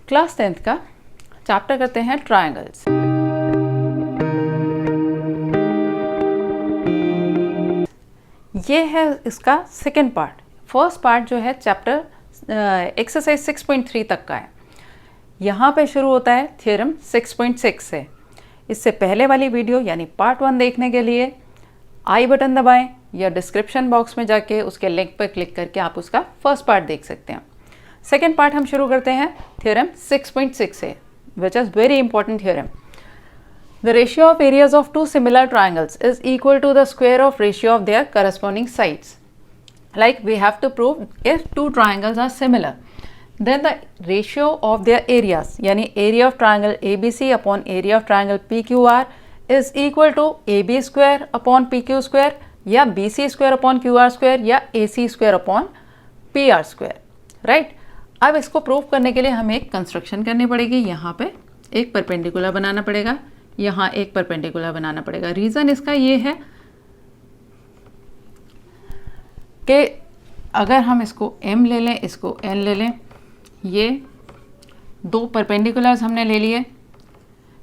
Class 10th का chapter करते हैं ट्रायंगल्स। ये है इसका सेकंड पार्ट। फर्स्ट पार्ट जो है चैप्टर एक्सरसाइज 6.3 तक का है। यहाँ पे शुरू होता है थ्योरम 6.6 से। इससे पहले वाली वीडियो यानी पार्ट 1 देखने के लिए आई बटन दबाएं या डिस्क्रिप्शन बॉक्स में जाके उसके लिंक पर क्लिक करके आप उसका फर्स्ट पार्ट देख सकते हैं। सेकेंड पार्ट हम शुरू करते हैं थ्योरम 6.6 से, which is very important theorem. The ratio of areas of two similar triangles is equal to the square of ratio of their corresponding sides. Like we have to prove if two triangles are similar, then the ratio of their areas, यानी area of triangle ABC upon area of triangle PQR is equal to AB square upon PQ square या BC square upon QR square या AC square upon PR square, right? अब इसको prove करने के लिए हमें एक कंस्ट्रक्शन करनी पड़ेगी। यहाँ पे एक परपेंडिकुलर बनाना पड़ेगा, यहाँ एक परपेंडिकुलर बनाना पड़ेगा। रीज़न इसका ये है कि अगर हम इसको m ले लें, इसको n ले लें, ये दो परपेंडिकुलर्स हमने ले लिए।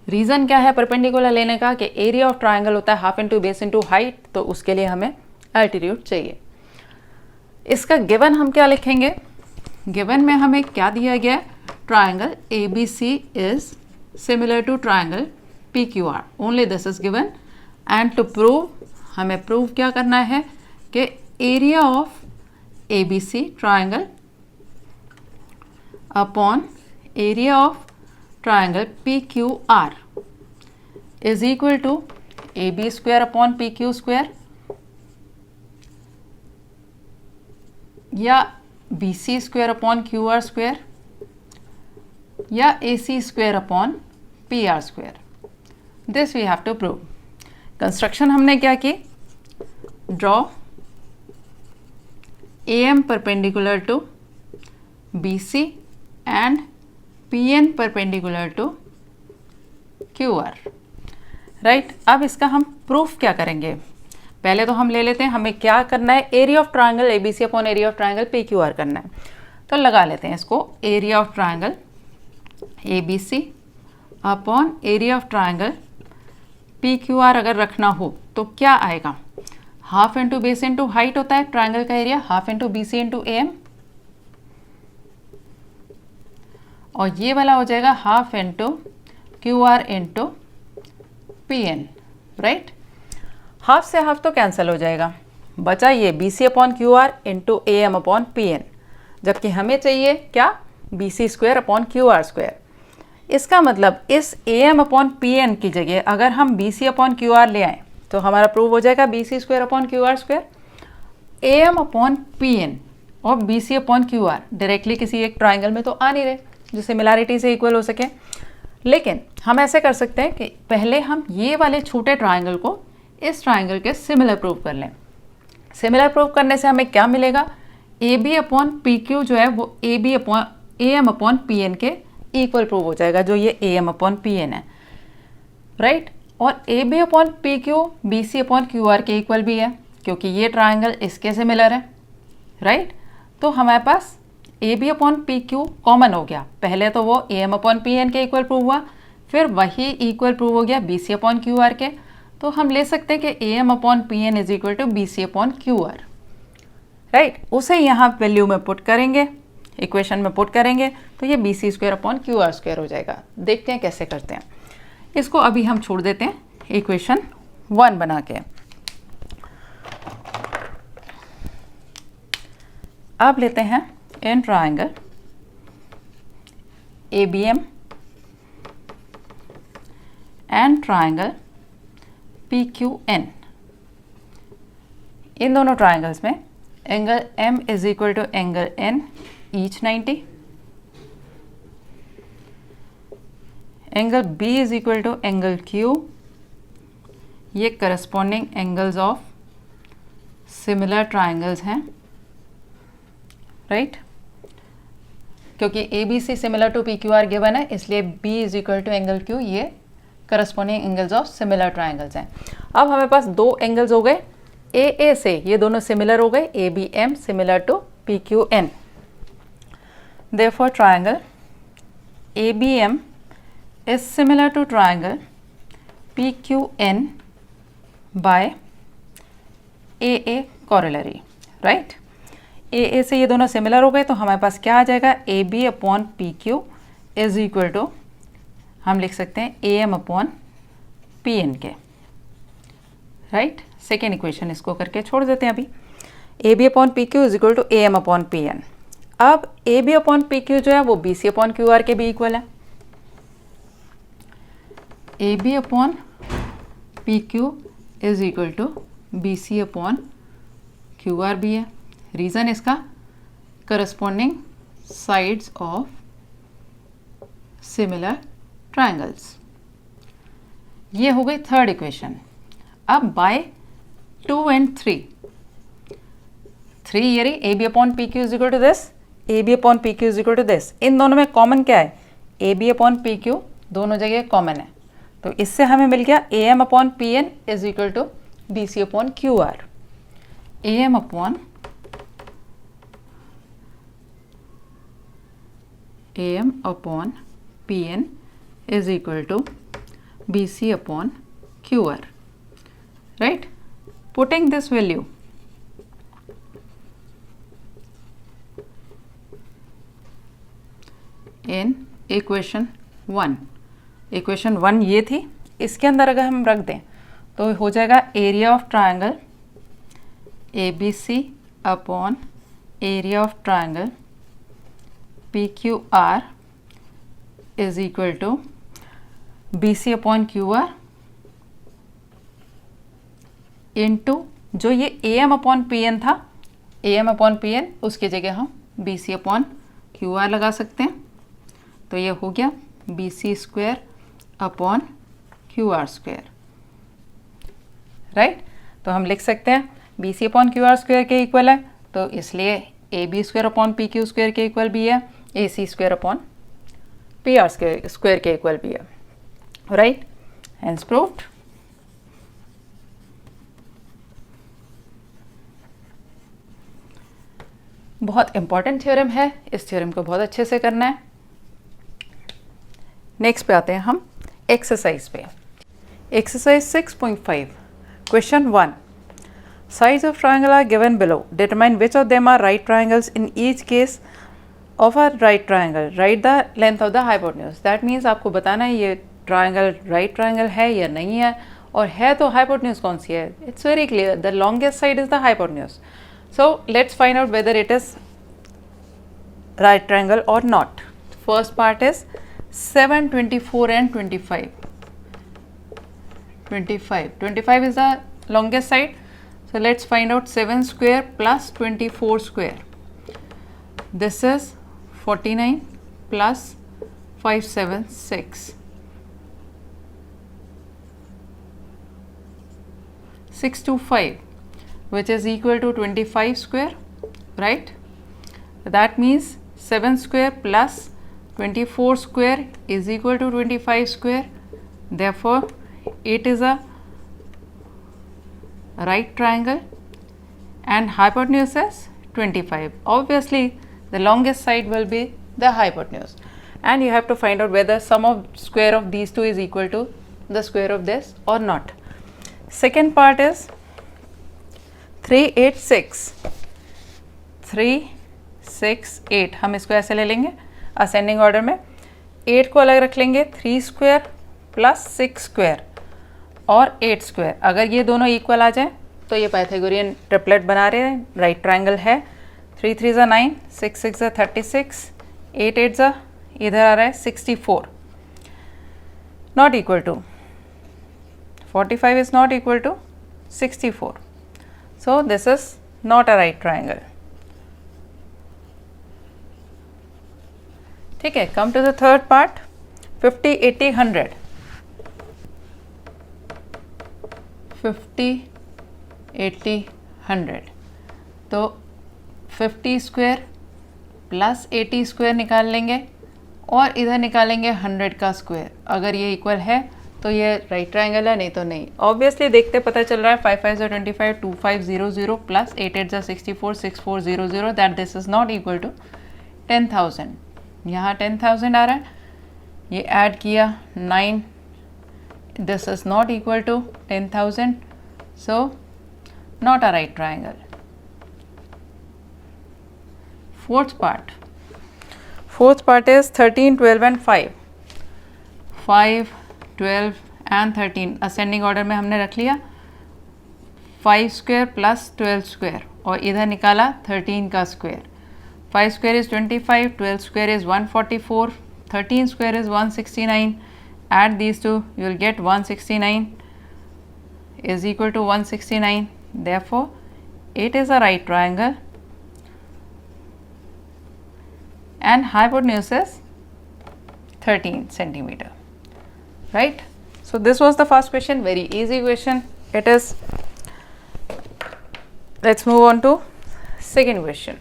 रीज़न क्या है परपेंडिकुलर लेने का कि एरिया ऑफ ट्रायंगल होता है half into base into height, तो उसके लिए हमें एल्टीट्यूड चाहिए। इसका गिवन हम क्या लिखेंगे? गिवन में हमें क्या दिया गया है? Triangle ABC is similar to triangle PQR, only this is given. And to prove हमें प्रूव क्या करना है कि area of ABC triangle upon area of triangle PQR is equal to AB square upon PQ square या BC square upon QR square या AC square upon PR square. This we have to prove. Construction हमने क्या की? Draw AM perpendicular to BC and PN perpendicular to QR, right. अब इसका हम proof क्या करेंगे? पहले तो हम ले लेते हैं हमें क्या करना है, area of triangle ABC upon area of triangle PQR करना है। तो लगा लेते हैं इसको, area of triangle ABC upon area of triangle PQR अगर रखना हो तो क्या आएगा? Half into base into height होता है ट्रायंगल का area, half into BC into AM, और ये वाला हो जाएगा half into QR into PN, right. Half से हाफ तो कैंसिल हो जाएगा, बचा ये BC upon QR into AM upon PN, जबकि हमें चाहिए क्या? BC square upon QR square. इसका मतलब इस AM अपॉन PN की जगह अगर हम BC अपॉन QR ले आएँ तो हमारा प्रूव हो जाएगा BC square upon QR square. AM upon PN और BC अपॉन QR डायरेक्टली किसी एक ट्राइंगल में तो आ नहीं रहे जो सिमिलैरिटी से इक्वल हो सके, लेकिन हम ऐसे कर सकते हैं कि पहले हम ये वाले छोटे ट्राइंगल को इस ट्राइंगल के सिमिलर प्रूव कर लें। सिमिलर प्रूव करने से हमें क्या मिलेगा? AB अपॉन PQ जो है वो AM अपॉन PN के इक्वल प्रूव हो जाएगा, जो ये AM अपॉन PN है, राइट। और AB upon PQ BC upon QR के इक्वल भी है क्योंकि ये ट्राइंगल इसके सिमिलर है, राइट। तो हमारे पास AB अपॉन PQ कॉमन हो गया। पहले तो वो AM अपॉन PN के इक्वल प्रूव हुआ, फिर वही इक्वल प्रूव हो गया BC अपॉन QR के। तो हम ले सकते हैं कि AM upon PN is equal to BC upon QR, right. उसे यहाँ वैल्यू में पुट करेंगे, इक्वेशन में पुट करेंगे तो ये BC square upon QR square हो जाएगा। देखते हैं कैसे करते हैं इसको। अभी हम छोड़ देते हैं इक्वेशन 1 बना के। अब लेते हैं in triangle ABM and triangle PQN। इन दोनों ट्राइंगल्स में angle M is equal to angle N each 90, angle B is equal to angle Q, ये corresponding angles of similar triangles हैं, राइट। क्योंकि ABC similar to PQR given है इसलिए B is equal to angle Q, ये corresponding angles of similar triangles हैं। अब हमारे पास दो एंगल्स हो गए AA से, ये दोनों सिमिलर हो गए, ABM similar to PQN। Therefore triangle ABM is similar to triangle PQN by AA corollary, right? AA से ये दोनों सिमिलर हो गए तो हमारे पास क्या आ जाएगा, AB upon PQ is equal to, हम लिख सकते हैं AM अपॉन PN के, राइट? सेकेंड इक्वेशन इसको करके छोड़ देते हैं अभी। AB upon PQ is equal to AM upon PN। अब AB अपॉन PQ जो है वो BC अपॉन QR के भी इक्वल है। AB upon PQ is equal to BC upon QR भी है। रीज़न इसका corresponding sides of similar triangles. ये हो गई थर्ड इक्वेशन। अब बाय 2 and 3 ये रही AB upon PQ is equal to this, AB upon PQ is equal to this. इन दोनों में कॉमन क्या है, AB अपॉन PQ दोनों जगह कॉमन है, तो इससे हमें मिल गया AM upon PN is equal to BC upon QR। AM upon PN is equal to BC upon QR, right? Putting this value in equation 1, equation 1 ये थी, इसके अंदर अगर हम रख दें तो हो जाएगा area of triangle ABC upon area of triangle PQR is equal to BC upon QR into जो ये AM अपॉन PN था, AM अपॉन PN उसकी जगह हम BC अपॉन QR लगा सकते हैं, तो ये हो गया BC square upon QR square, right? तो हम लिख सकते हैं BC अपॉन QR स्क्वायर के इक्वल है, तो इसलिए AB square upon PQ square के इक्वल भी है, AC square upon PR square के इक्वल भी है, राइट? Hence proved. बहुत इंपॉर्टेंट थ्योरम है, इस थ्योरम को बहुत अच्छे से करना है। नेक्स्ट पे आते हैं हम एक्सरसाइज पे। Exercise 6.5 question 1, sides of triangle are given below, determine which of them are right triangles, in each case of a right triangle write the length of the hypotenuse। that means आपको बताना है ये triangle right triangle है या नहीं है, और है तो हाइपोटेन्यूज कौन सी है। It's very clear, the longest side is the hypotenuse. So let's find out whether it is right triangle or not। first part is 7, 24 and 25 is the longest side, so let's find out 7 square plus 24 square, this is 49 plus 5, 7, 625 which is equal to 25 square, right? That means 7 square plus 24 square is equal to 25 square, therefore it is a right triangle and hypotenuse is 25. Obviously the longest side will be the hypotenuse, and you have to find out whether sum of square of these two is equal to the square of this or not. Second part is 3, 8, 6, 3, 6, 8, हम इसको ऐसे ले लेंगे ascending order में। 8 को अलग रख लेंगे, 3 स्क्वायर प्लस 6 स्क्वायर और 8 स्क्वायर। अगर ये दोनों इक्वल आ जाए तो ये पाइथागोरियन ट्रिपलेट बना रहे हैं, राइट ट्राइंगल है। 3 3 ज़ा 9, 6 6 ज़ा 36, 8 8 ज़ा इधर आ रहा है 64, not equal to 45 is not equal to 64, so this is not a right triangle. ठीक है, come to the third part 50, 80, 100। 50, 80, 100, तो 50 स्क्वायर प्लस 80 स्क्वायर निकाल लेंगे और इधर निकालेंगे 100 का स्क्वायर। अगर ये इक्वल है तो ये राइट ट्राइंगल है, नहीं तो नहीं। ऑब्वियसली देखते पता चल रहा है 5 5 ज़ा 25, 2 5 0 0 प्लस 8 8 ज़ा 64, 6 4 0 0, that this is not equal to 10,000। यहाँ 10,000 आ रहा है, ये ऐड किया 9, this is not equal to 10,000, so not a right triangle. Fourth part is 13, 12 and 5. 5, 12 and 13 ascending order में हमने रख लिया. 5 स्क्वायर प्लस 12 स्क्वायर और इधर निकाला 13 का square. 5 square is 25, 12 square is 144, 13 square is 169. Add these two, you will get 169 is equal to 169. Therefore, it is a right triangle and hypotenuse is 13 centimeter. Right? So this was the first question, very easy question. It is. Let's move on to second question.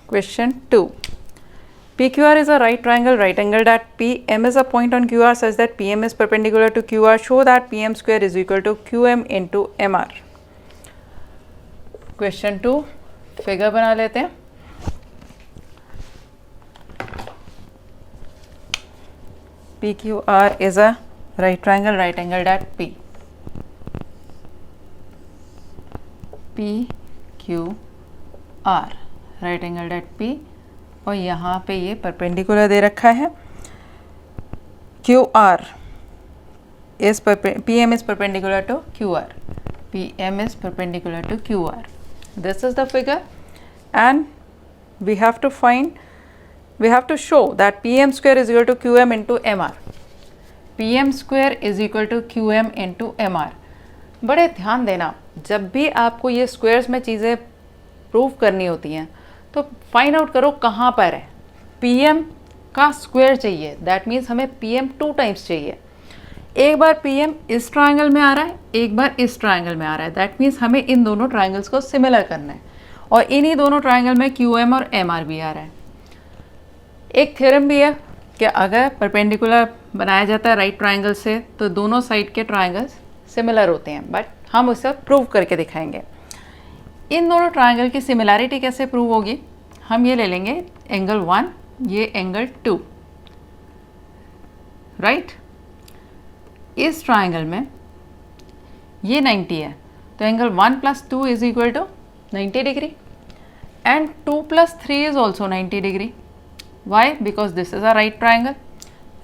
Question 2. PQR is a right triangle, right angled at P. M is a point on QR such that PM is perpendicular to QR. Show that PM square is equal to QM into MR. Question 2. Figure बना लेते हैं. PQR is a right triangle, right angled at P. PQR right angled at P. और यहाँ पे ये perpendicular दे रखा है. QR is PM is perpendicular to QR. PM is perpendicular to QR. This is the figure, and we have to show that PM square is equal to QM into MR. PM square is equal to QM into MR. बड़े ध्यान देना, जब भी आपको ये squares में चीज़ें prove करनी होती हैं तो फाइंड आउट करो कहाँ पर है. PM का स्क्वायर चाहिए, दैट मीन्स हमें PM 2 टाइम्स चाहिए. एक बार PM इस ट्राइंगल में आ रहा है, एक बार इस ट्राइंगल में आ रहा है, दैट मीन्स हमें इन दोनों ट्राइंगल्स को सिमिलर करना है. और इन्हीं दोनों ट्राइंगल में QM और MR भी आ रहा है. एक थ्योरम भी है कि अगर परपेंडिकुलर बनाया जाता है राइट ट्राइंगल से तो दोनों साइड के ट्राइंगल्स सिमिलर होते हैं, बट हम उसे प्रूव करके दिखाएंगे. इन दोनों ट्राइंगल की सिमिलैरिटी कैसे प्रूव होगी? हम ये ले लेंगे एंगल 1, ये एंगल 2, राइट. इस ट्राइंगल में ये 90 है, तो angle 1 + 2 is equal to 90 degree and 2 + 3 is also 90 degree. Why? Because this is a right triangle.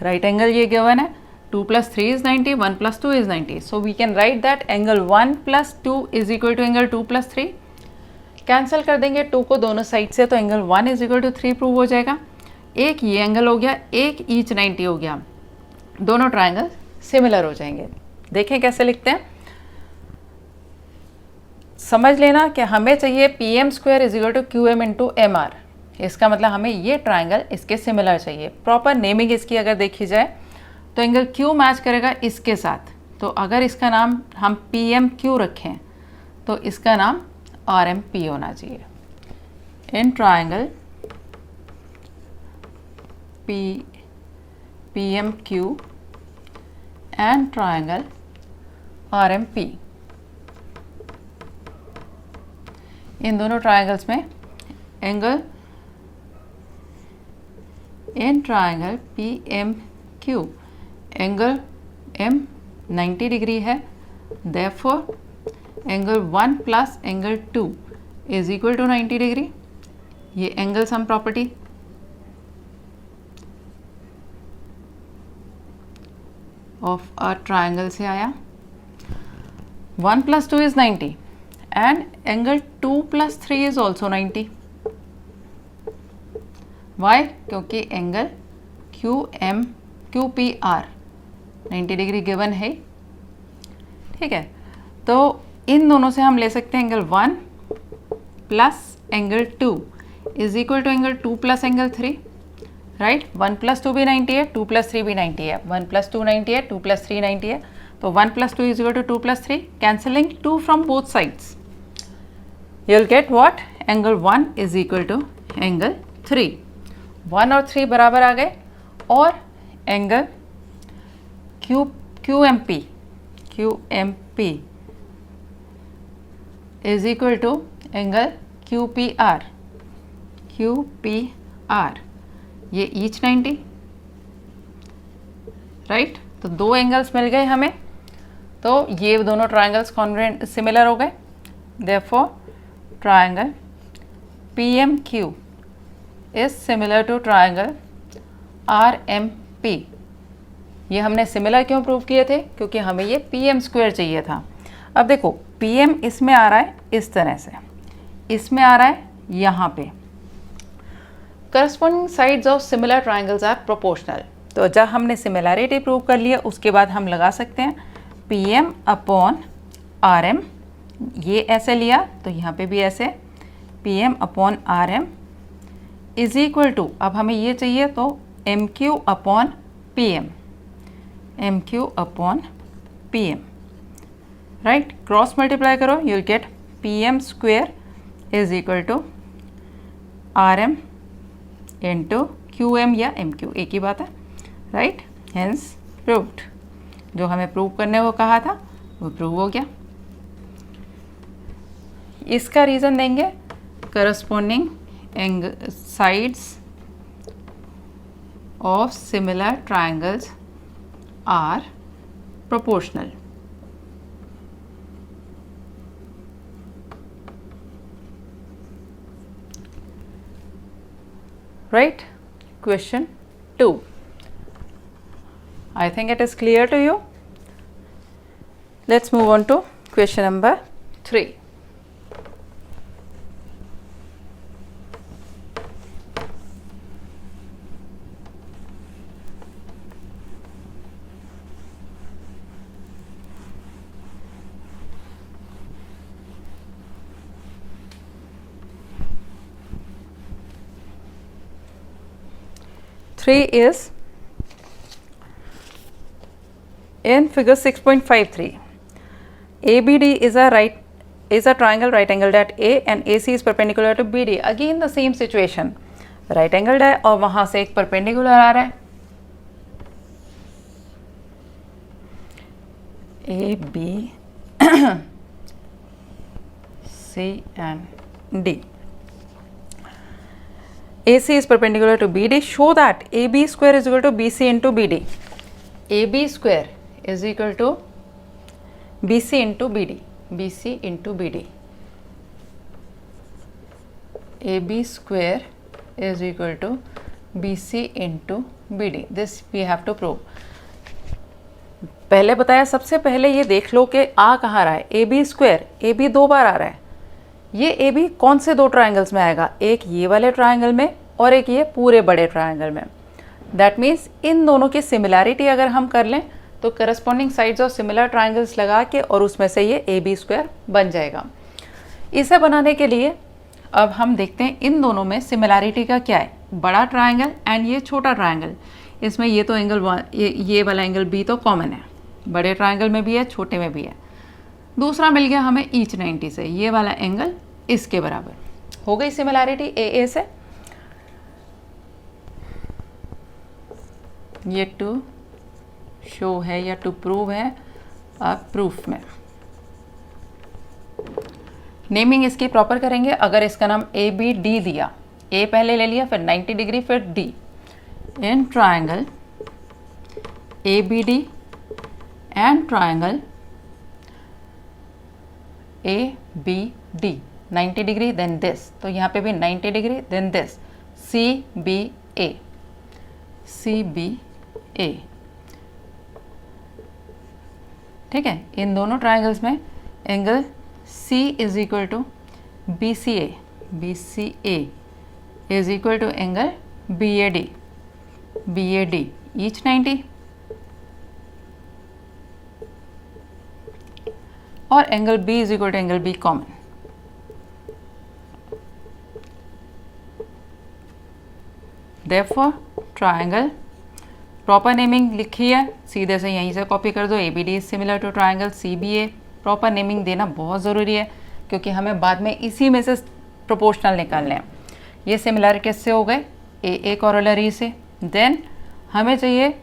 Right angle ये गिवन है. 2 + 3 is 90, 1 + 2 is 90. So we can write that angle 1 + 2 is equal to angle 2 + 3. Cancel कर देंगे 2 को दोनों side से, तो angle 1 is equal to 3 prove हो जाएगा. एक ये एंगल हो गया, एक ईच 90 हो गया, दोनों ट्राइंगल सिमिलर हो जाएंगे. देखें कैसे लिखते हैं. समझ लेना कि हमें चाहिए PM square is equal to QM into MR. इसका मतलब हमें ये ट्राइंगल इसके सिमिलर चाहिए. प्रॉपर नेमिंग इसकी अगर देखी जाए तो एंगल Q मैच करेगा इसके साथ. तो अगर इसका नाम हम PMQ रखें तो इसका नाम RMP होना चाहिए. In triangle PMQ and triangle RMP, इन दोनों ट्राइंगल्स में angle in triangle PMQ angle M 90 degree है. Therefore angle 1 + angle 2 is equal to 90 degree. ये angle sum property of a triangle से आया. 1 + 2 is 90 and angle 2 + 3 is also 90. Why? क्योंकि angle QPR 90 degree given है. ठीक है, तो इन दोनों से हम ले सकते हैं angle 1 + angle 2 is equal to angle 2 + angle 3. Right. 1 + 2 भी 90 है, 2 + 3 भी 90 है. 1 + 2 90 है, 2 + 3 90 है. तो 1 + 2 is equal to 2 + 3. Cancelling 2 from both sides, you will get what? Angle 1 is equal to angle 3. 1 और 3 बराबर आ गए और angle QMP is equal to angle QPR, ये ईच 90, राइट। तो दो एंगल्स मिल गए हमें, तो ये दोनों ट्राइंगल्स कॉन्ग्रुएंट सिमिलर हो गए। Therefore triangle PMQ is similar to triangle RMP। ये हमने सिमिलर क्यों प्रूव किए थे? क्योंकि हमें ये PM² चाहिए था। अब देखो PM इसमें आ रहा है इस तरह से, इसमें आ रहा है यहाँ पे। Corresponding sides of similar triangles are proportional. तो जब हमने सिमिलैरिटी प्रूव कर लिया उसके बाद हम लगा सकते हैं PM/RM, ये ऐसे लिया तो यहाँ पे भी ऐसे PM/RM इज इक्वल टू, अब हमें ये चाहिए तो MQ/PM, राइट। क्रॉस मल्टीप्लाई करो, you will get PM² is equal to RM into QM या MQ, एक ही बात है, राइट। हेंस प्रूव्ड, जो हमें प्रूव करने को कहा था वो प्रूव हो गया। इसका रीज़न देंगे corresponding sides of similar triangles are proportional. Right? Question 2. I think it is clear to you. Let's move on to question number 3. Is in figure 6.53, ABD is a triangle right angled at A and AC is perpendicular to BD. Again the same situation, right angled है और वहाँ से एक perpendicular आ रहा है, AB C and D. AC is perpendicular to BD. Show that AB square is equal to BC into BD. AB square is equal to BC into BD. BC into BD. AB square is equal to BC into BD. This we have to prove. पहले बताया, सबसे पहले ये देख लो कि आ कहाँ रहा है, AB स्क्वायर, AB दो बार आ रहा है। ये AB कौन से दो ट्राइंगल्स में आएगा? एक ये वाले ट्राइंगल में और एक ये पूरे बड़े ट्राइंगल में। दैट मीन्स इन दोनों की सिमिलैरिटी अगर हम कर लें तो corresponding sides of similar triangles लगा के और उसमें से ये AB स्क्वायर बन जाएगा। इसे बनाने के लिए अब हम देखते हैं इन दोनों में सिमिलैरिटी का क्या है। बड़ा ट्राइंगल एंड ये छोटा ट्राइंगल, इसमें ये तो एंगल ये वाला एंगल B तो कॉमन है, बड़े ट्राइंगल में भी है, छोटे में भी है। दूसरा मिल गया हमें ईच 90 से, ये वाला एंगल इसके बराबर हो गई सिमिलैरिटी AA से। ये टू शो है या टू प्रूव है, अब प्रूफ में नेमिंग इसकी प्रॉपर करेंगे। अगर इसका नाम ABD दिया, A पहले ले लिया, फिर 90 डिग्री, फिर D, in triangle ABD and triangle ABD 90 degree then this, तो यहाँ पे भी 90 डिग्री देन दिस, CBA, ठीक है। इन दोनों ट्राइंगल्स में angle C is equal to BCA is equal to angle BAD each 90, और angle B is equal to angle B common. Therefore triangle, proper naming लिखी है, सीधे से यहीं से कॉपी कर दो। ABD is similar to triangle CBA। Proper naming देना बहुत ज़रूरी है क्योंकि हमें बाद में इसी में से प्रोपोर्शनल निकालने हैं। ये सिमिलर किससे हो गए? AA कॉरोलरी से। देन हमें चाहिए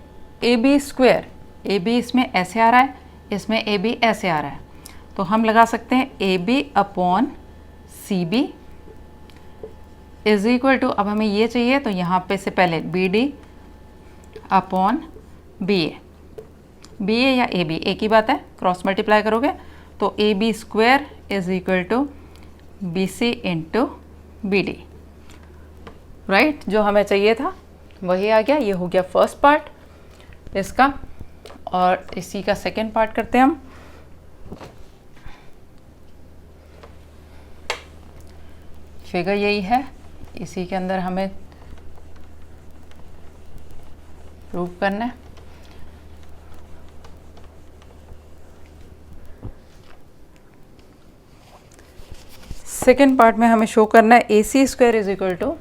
AB स्क्वायर, ए बी इसमें ऐसे आ रहा है, इसमें ए बी ऐसे आ रहा है, तो हम लगा सकते हैं A B upon C B is equal to, अब हमें ये चाहिए तो यहाँ पे से पहले B D upon B A या ए बी एक ही बात है, क्रॉस मल्टीप्लाई करोगे तो A B square is equal to B C into B D, right. जो हमें चाहिए था वही आ गया। ये हो गया फर्स्ट पार्ट इसका, और इसी का सेकेंड पार्ट करते हैं हम। फिगर यही है, इसी के अंदर हमें प्रूव करना है। सेकेंड पार्ट में हमें शो करना है A C square is equal to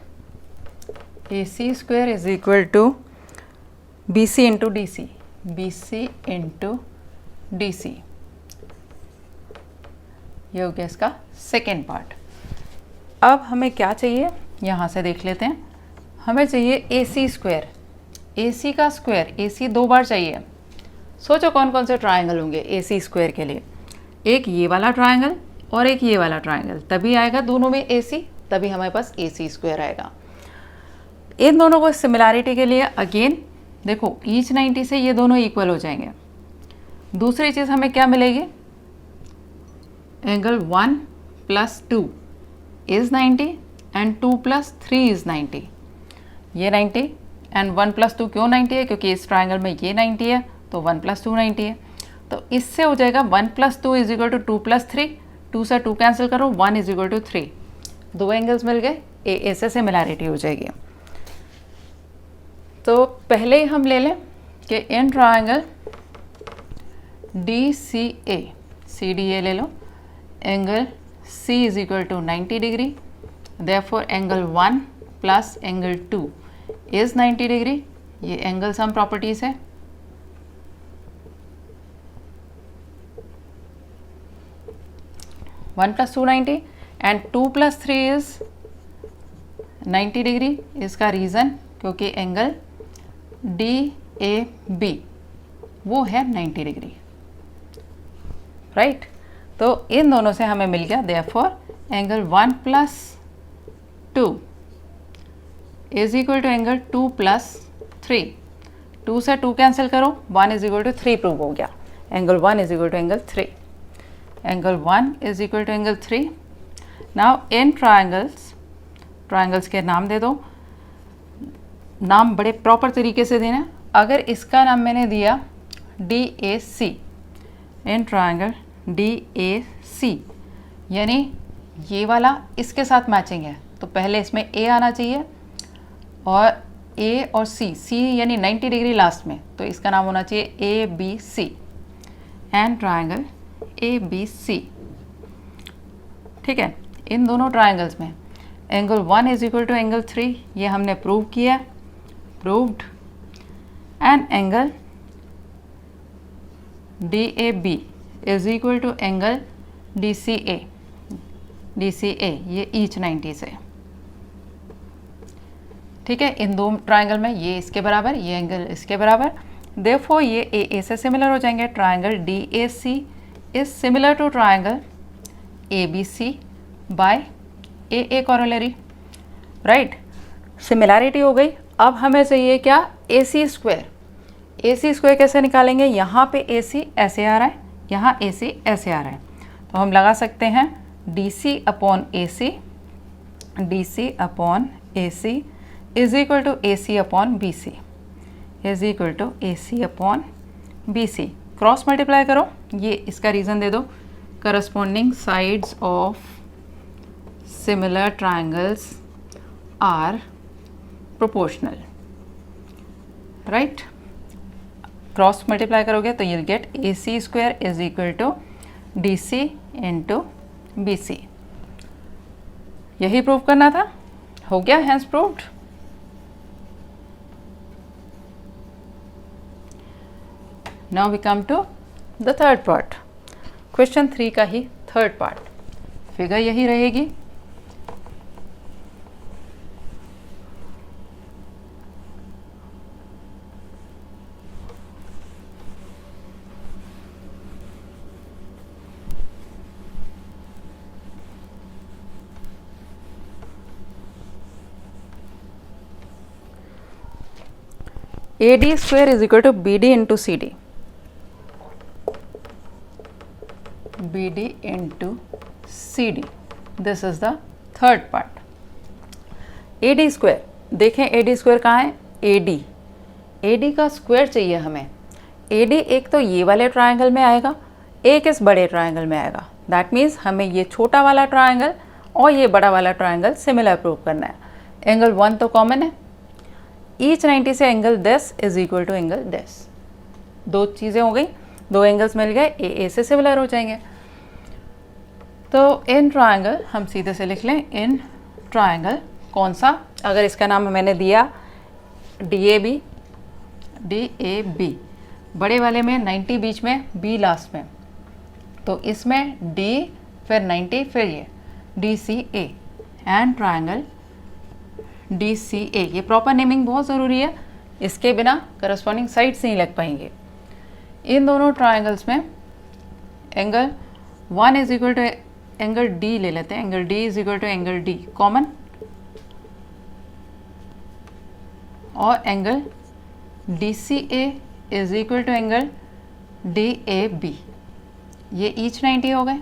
B C into D C, B C into D C. ये हो गया इसका सेकेंड पार्ट। अब हमें क्या चाहिए, यहाँ से देख लेते हैं। हमें चाहिए ए सी स्क्वायर, ए सी का स्क्वायर, ए सी 2 बार चाहिए। सोचो कौन कौन से ट्राइंगल होंगे ए सी स्क्वायर के लिए। एक ये वाला ट्राइंगल और एक ये वाला ट्राइंगल, तभी आएगा दोनों में ए सी, तभी हमारे पास ए सी स्क्वायर आएगा। इन दोनों को सिमिलैरिटी के लिए अगेन देखो ईच 90 से ये दोनों इक्वल हो जाएंगे। दूसरी चीज़ हमें क्या मिलेगी, एंगल 1 + 2 इज़ 90 एंड 2 + 3 इज़ 90। ये 90 एंड 1 + 2 क्यों 90 है, क्योंकि इस ट्राइंगल में ये 90 है तो 1 + 2 90 है। तो इससे हो जाएगा 1 + 2 इज इक्वल टू 2 + 3, 2 से 2 कैंसिल करो, 1 इज इक्वल टू 3। दो एंगल्स मिल गए, ऐसे सिमिलैरिटी हो जाएगी। तो पहले ही हम ले लें कि in triangle D C A ले लो, angle C is equal to 90 degree, therefore angle 1 + angle 2 is 90 degree. ये एंगल सम प्रॉपर्टीज है। One + 2 90 and 2 + 3 is 90 degree. इसका रीज़न क्योंकि एंगल DAB वो है 90 डिग्री, राइट। तो इन दोनों से हमें मिल गया, therefore angle 1 + 2 is equal to angle 2 + 3। 2 से 2 कैंसिल करो, 1 इज इक्वल टू 3 प्रूव हो गया। Angle 1 is equal to angle 3, angle 1 is equal to angle 3। Now इन ट्राइंगल्स के नाम दे दो। नाम बड़े प्रॉपर तरीके से देना। अगर इसका नाम मैंने दिया DAC, इन ट्राइंगल DAC, यानी ये वाला इसके साथ मैचिंग है, तो पहले इसमें A आना चाहिए और A और C यानी 90 डिग्री लास्ट में, तो इसका नाम होना चाहिए ABC, एंड ट्राइंगल ABC। ठीक है, इन दोनों ट्राइंगल्स में angle 1 is equal to angle 3, ये हमने प्रूव किया, proved. And angle DAB is equal to angle DCA, ये ईच 90 से। ठीक है, इन दो ट्राइंगल में ये इसके बराबर, ये एंगल इसके बराबर, देयरफॉर ये AA से सिमिलर हो जाएंगे। Triangle DAC is similar to triangle ABC by AA corollary, right. Similarity हो गई। अब हमें चाहिए क्या, AC स्क्वायर। AC स्क्वायर कैसे निकालेंगे, यहाँ पे AC ऐसे आ रहा है, यहाँ AC ऐसे आ रहा है, तो हम लगा सकते हैं DC upon AC is equal to AC upon BC, is equal to AC upon BC। Cross multiply करो, ये इसका रीज़न दे दो, corresponding sides of similar triangles are proportional, right. Cross multiply करोगे तो you get AC square is equal to DC into BC। यही prove करना था, हो गया, hence proved. Now we come to the third part, question 3 का ही third part. Figure यही रहेगी। AD square is equal to BD into CD. BD into CD. This is the third part. AD square, देखें AD square कहाँ है? AD. AD का square चाहिए हमें. AD एक तो ये वाले ट्रायंगल में आएगा, एक इस बड़े ट्रायंगल में आएगा. दैट मीन्स हमें ये छोटा वाला ट्रायंगल और ये बड़ा वाला ट्रायंगल सिमिलर प्रूव करना है. एंगल 1 तो कॉमन है. ईच 90 से angle this is equal to angle this. दो चीज़ें हो गई, दो एंगल्स मिल गए, ए से सिमिलर हो जाएंगे. तो इन ट्रायंगल हम सीधे से लिख लें, इन ट्रायंगल कौन सा, अगर इसका नाम मैंने दिया DAB, DAB, बड़े वाले में 90 बीच में, B लास्ट में, तो इसमें D फिर 90 फिर ये DCA एंड ट्रायंगल DCA. ये प्रॉपर नेमिंग बहुत ज़रूरी है, इसके बिना करस्पॉन्डिंग साइड्स नहीं लग पाएंगे. इन दोनों ट्रायंगल्स में angle 1 is equal to angle D ले लेते हैं. Angle D is equal to angle D common, और angle DCA is equal to angle DAB. ये ईच 90 हो गए.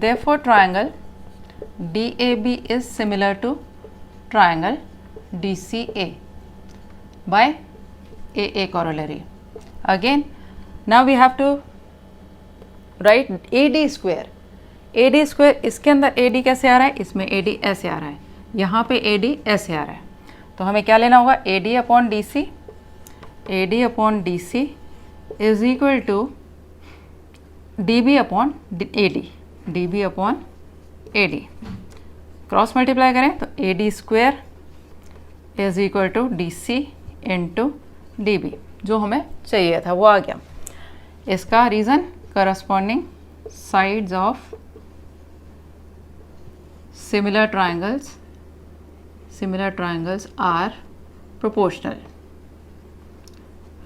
Therefore triangle DAB is similar to triangle DCA by AA corollary. Again, now we have to write AD square. AD square, इसके अंदर AD कैसे आ रहा है, इसमें AD ऐसे आ रहा है, यहाँ पे AD ऐसे आ रहा है. तो हमें क्या लेना होगा, AD upon DC. AD upon DC is equal to DB upon AD. DB upon AD. Cross multiply करें तो AD square is equal to DC into DB. जो हमें चाहिए था वो आ गया. इसका reason, corresponding sides of similar triangles are proportional.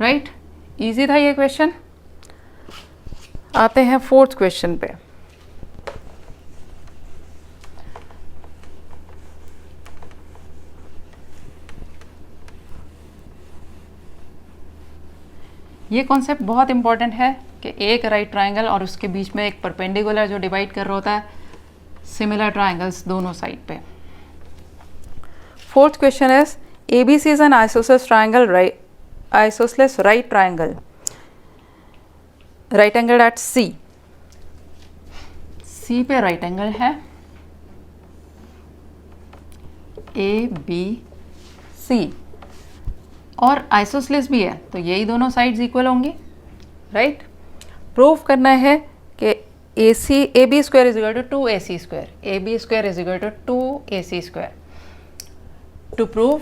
Right, easy था ये क्वेश्चन. आते हैं फोर्थ क्वेश्चन पे. ये कॉन्सेप्ट बहुत इंपॉर्टेंट है कि एक राइट ट्रायंगल और उसके बीच में एक परपेंडिकुलर जो डिवाइड कर रहा होता है सिमिलर ट्रायंगल्स दोनों साइड पे. Fourth question is ABC is an isosceles triangle, isosceles right triangle, right angle at C. C पे राइट एंगल है ABC और आइसोसेलेस भी है, तो यही दोनों साइड्स इक्वल होंगी. राइट, प्रूव करना है कि AB square is equal to 2AC square. AB square is equal to 2AC square. To prove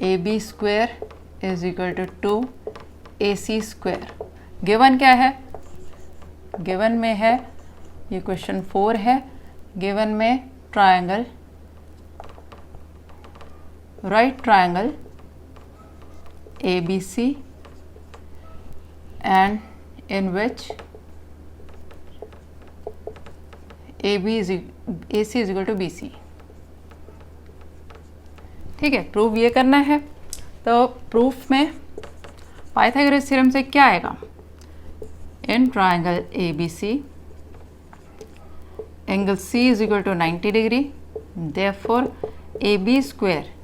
AB square is equal to 2AC square. Given क्या है, गिवन में है, ये क्वेश्चन 4 है. गिवन में triangle, right triangle ABC and in which AC is equal to BC. ठीक है, proof ये करना है. तो प्रूफ में पाइथागोरस थ्योरम से क्या आएगा, in triangle ABC angle C is equal to 90 degree. therefore AB square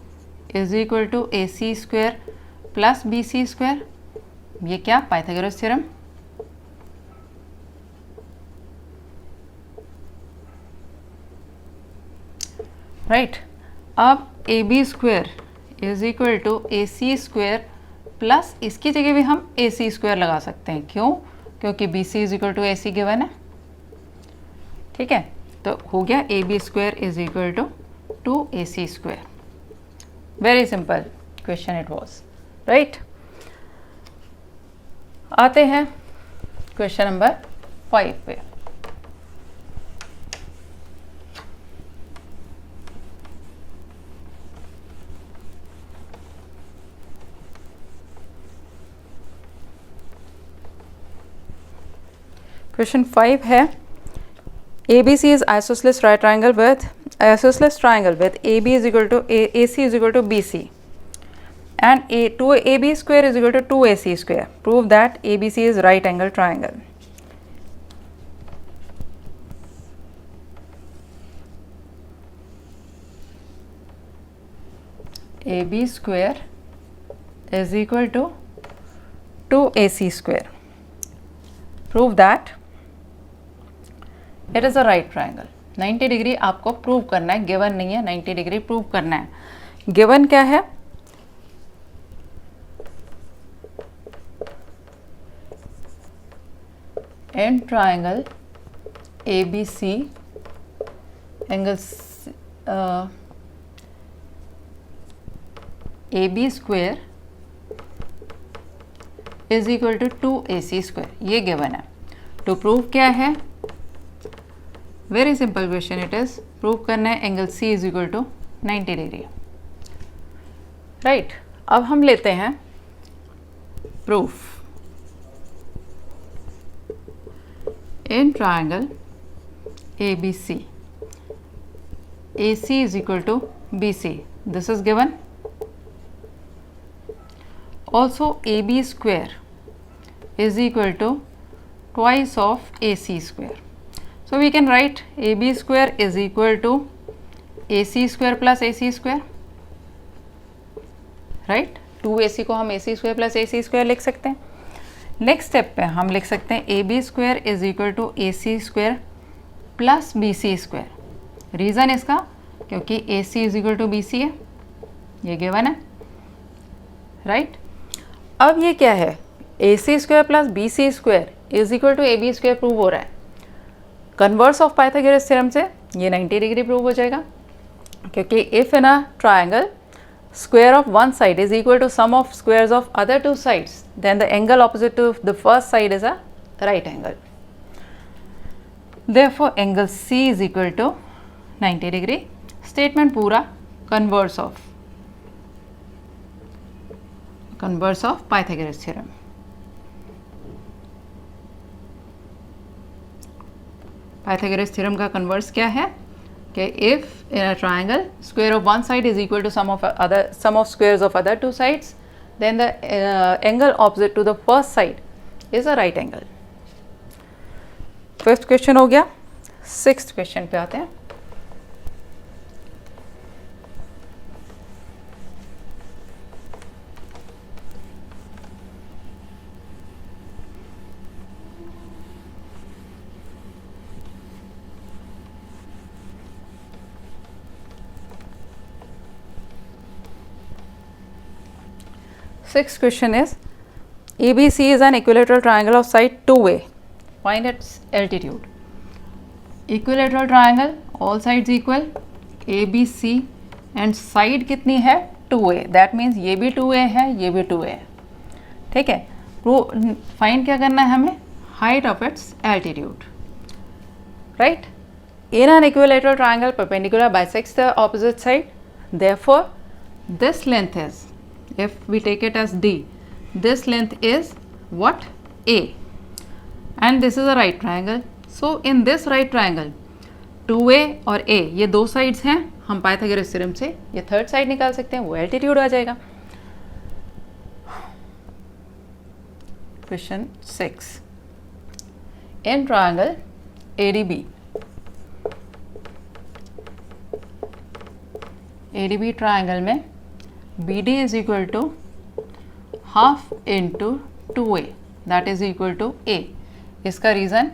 is equal to AC square plus BC square. ये क्या, पाइथागोरस थ्योरम. राइट, अब AB square is equal to AC square plus, इसकी जगह भी हम AC square लगा सकते हैं. क्यों, क्योंकि BC is equal to AC given है. ठीक है, तो हो गया AB square is equal to 2AC square. Very simple question it was. Right, आते हैं क्वेश्चन नंबर 5 पे. क्वेश्चन 5 है, ABC is isosceles triangle with AB is equal to AC is equal to BC, and 2AB square is equal to 2AC square. Prove that ABC is right angle triangle. AB square is equal to 2AC square. Prove that it is a right triangle. 90 degree आपको prove करना है, given नहीं है, 90 degree prove करना है. Given क्या है? In triangle ABC angle AB square is equal to 2AC square, ये गिवन है. टू प्रूव क्या है? Very simple question it is. Prove करना है angle C is equal to 90 degree. Right, अब हम लेते हैं proof. In triangle ABC AC is equal to BC, this is given. Also AB square is equal to twice of AC square. So we can write AB square is equal to AC square plus AC square, right? 2AC को हम AC square plus AC square लिख सकते हैं. Next step पे हम लिख सकते हैं AB square is equal to AC square plus BC square. Reason इसका क्योंकि AC is equal to BC है, ये गिवन है, राइट. अब ये क्या है? AC square plus BC square is equal to AB square prove हो रहा है. कन्वर्स ऑफ पाइथागोरस थ्योरम से ये 90 डिग्री प्रूव हो जाएगा, क्योंकि if in a triangle square of one side is equal to sum of squares of other two sides, then the angle opposite to the first side is a right angle. Therefore angle C is equal to 90 degree. Statement पूरा converse of Pythagoras theorem. Pythagoras theorem का converse क्या है? Okay, if in a triangle square of one side is equal to sum of squares of other two sides, then the angle opposite to the first side is a right angle. Fifth question हो गया. Sixth question पे आते हैं. Sixth question is ABC is an equilateral triangle of side 2A. Find its altitude. Equilateral triangle, all sides equal, ABC and side कितनी है? 2A. That means ये भी 2A है, ये भी 2A है. ठीक है. फाइंड क्या करना है हमें? Height of its altitude. Right? In an equilateral triangle, perpendicular bisects the opposite side. Therefore, this length is, if we take it as D, this length is what? A, and this is a right triangle. So in this right triangle 2A और A ये दो sides हैं. हम Pythagoras theorem से ये third side निकाल सकते हैं, वो एल्टीट्यूड आ जाएगा. Question 6. In triangle ADB triangle में BD is equal to half into 2A, that is equal to A. इसका reason,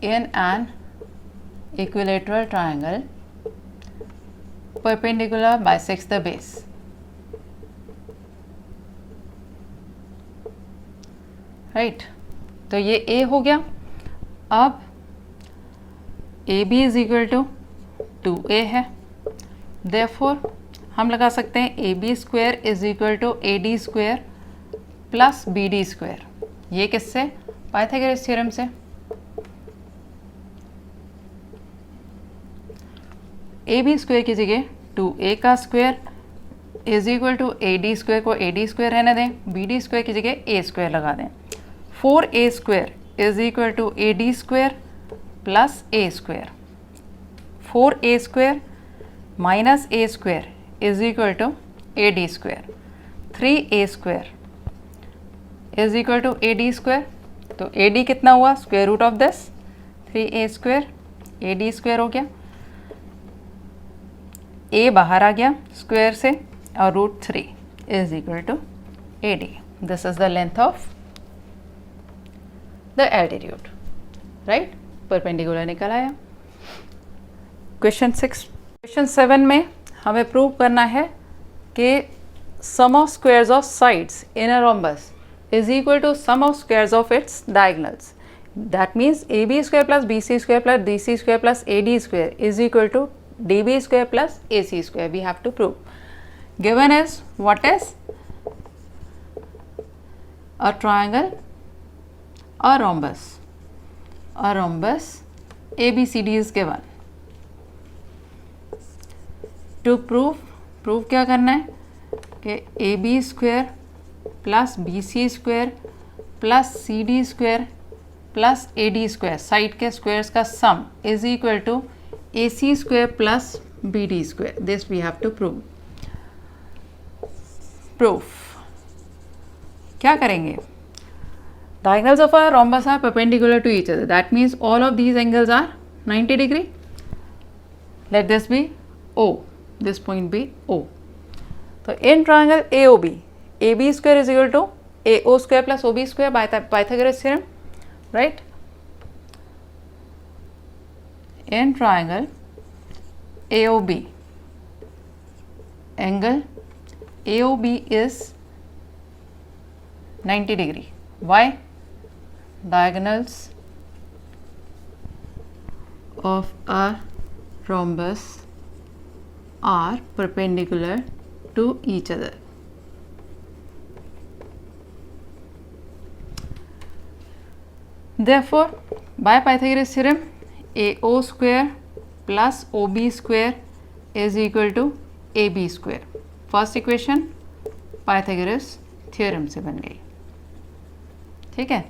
in an equilateral triangle perpendicular bisects the base. Right? तो ये A हो गया. अब AB is equal to 2A है. Therefore हम लगा सकते हैं AB square is equal to AD square plus BD square. ये किससे? पाइथागोरस थ्योरम से. AB स्क्वायर की जगह 2A का square is equal to AD square को AD स्क्वायर रहने दें, BD स्क्वायर की जगह A स्क्वायर लगा दें. 4A square is equal to AD square plus A square, 4a square minus A square is equal to A D square, 3a square is equal to A D square. तो A D कितना हुआ, square root of this 3a square, A D square हो गया, a बाहर आ गया square से और root 3 is equal to A D. This is the length of the altitude, right. Perpendicular निकल आया। क्वेश्चन 7 में हमें प्रूव करना है कि sum of squares of sides in a rhombus is equal to sum of squares of its diagonals. That means ab square plus bc square plus dc square plus ad square is equal to db square plus ac square. We have to prove. Given is what is a triangle, a rhombus. A rhombus ABCD is given. To prove क्या करना है कि ab square plus B C square plus C D square plus A D square, side के squares का sum is equal to A C square plus B D square. This we have to prove. Proof क्या करेंगे, diagonals of a rhombus are perpendicular to each other, that means all of these angles are 90 degree. Let this be O, this point be O. तो in triangle A O B, AB square is equal to AO square plus OB square by Pythagoras theorem, right? In triangle AOB, angle AOB is 90 degree. Why? Diagonals of a rhombus are perpendicular to each other. Therefore, by Pythagoras theorem, AO square plus OB square is equal to AB square. First equation Pythagoras theorem से बन गई, ठीक है।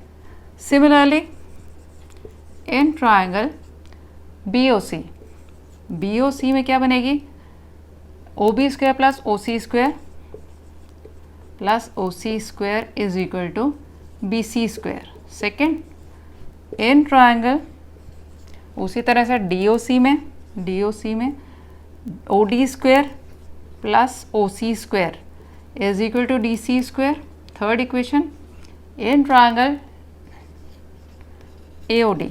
Similarly, in triangle BOC, BOC में क्या बनेगी, OB square plus OC square plus OC square is equal to BC square. Second, in triangle उसी तरह से DOC में OD square plus OC square is equal to DC square. Third equation, in triangle AOD,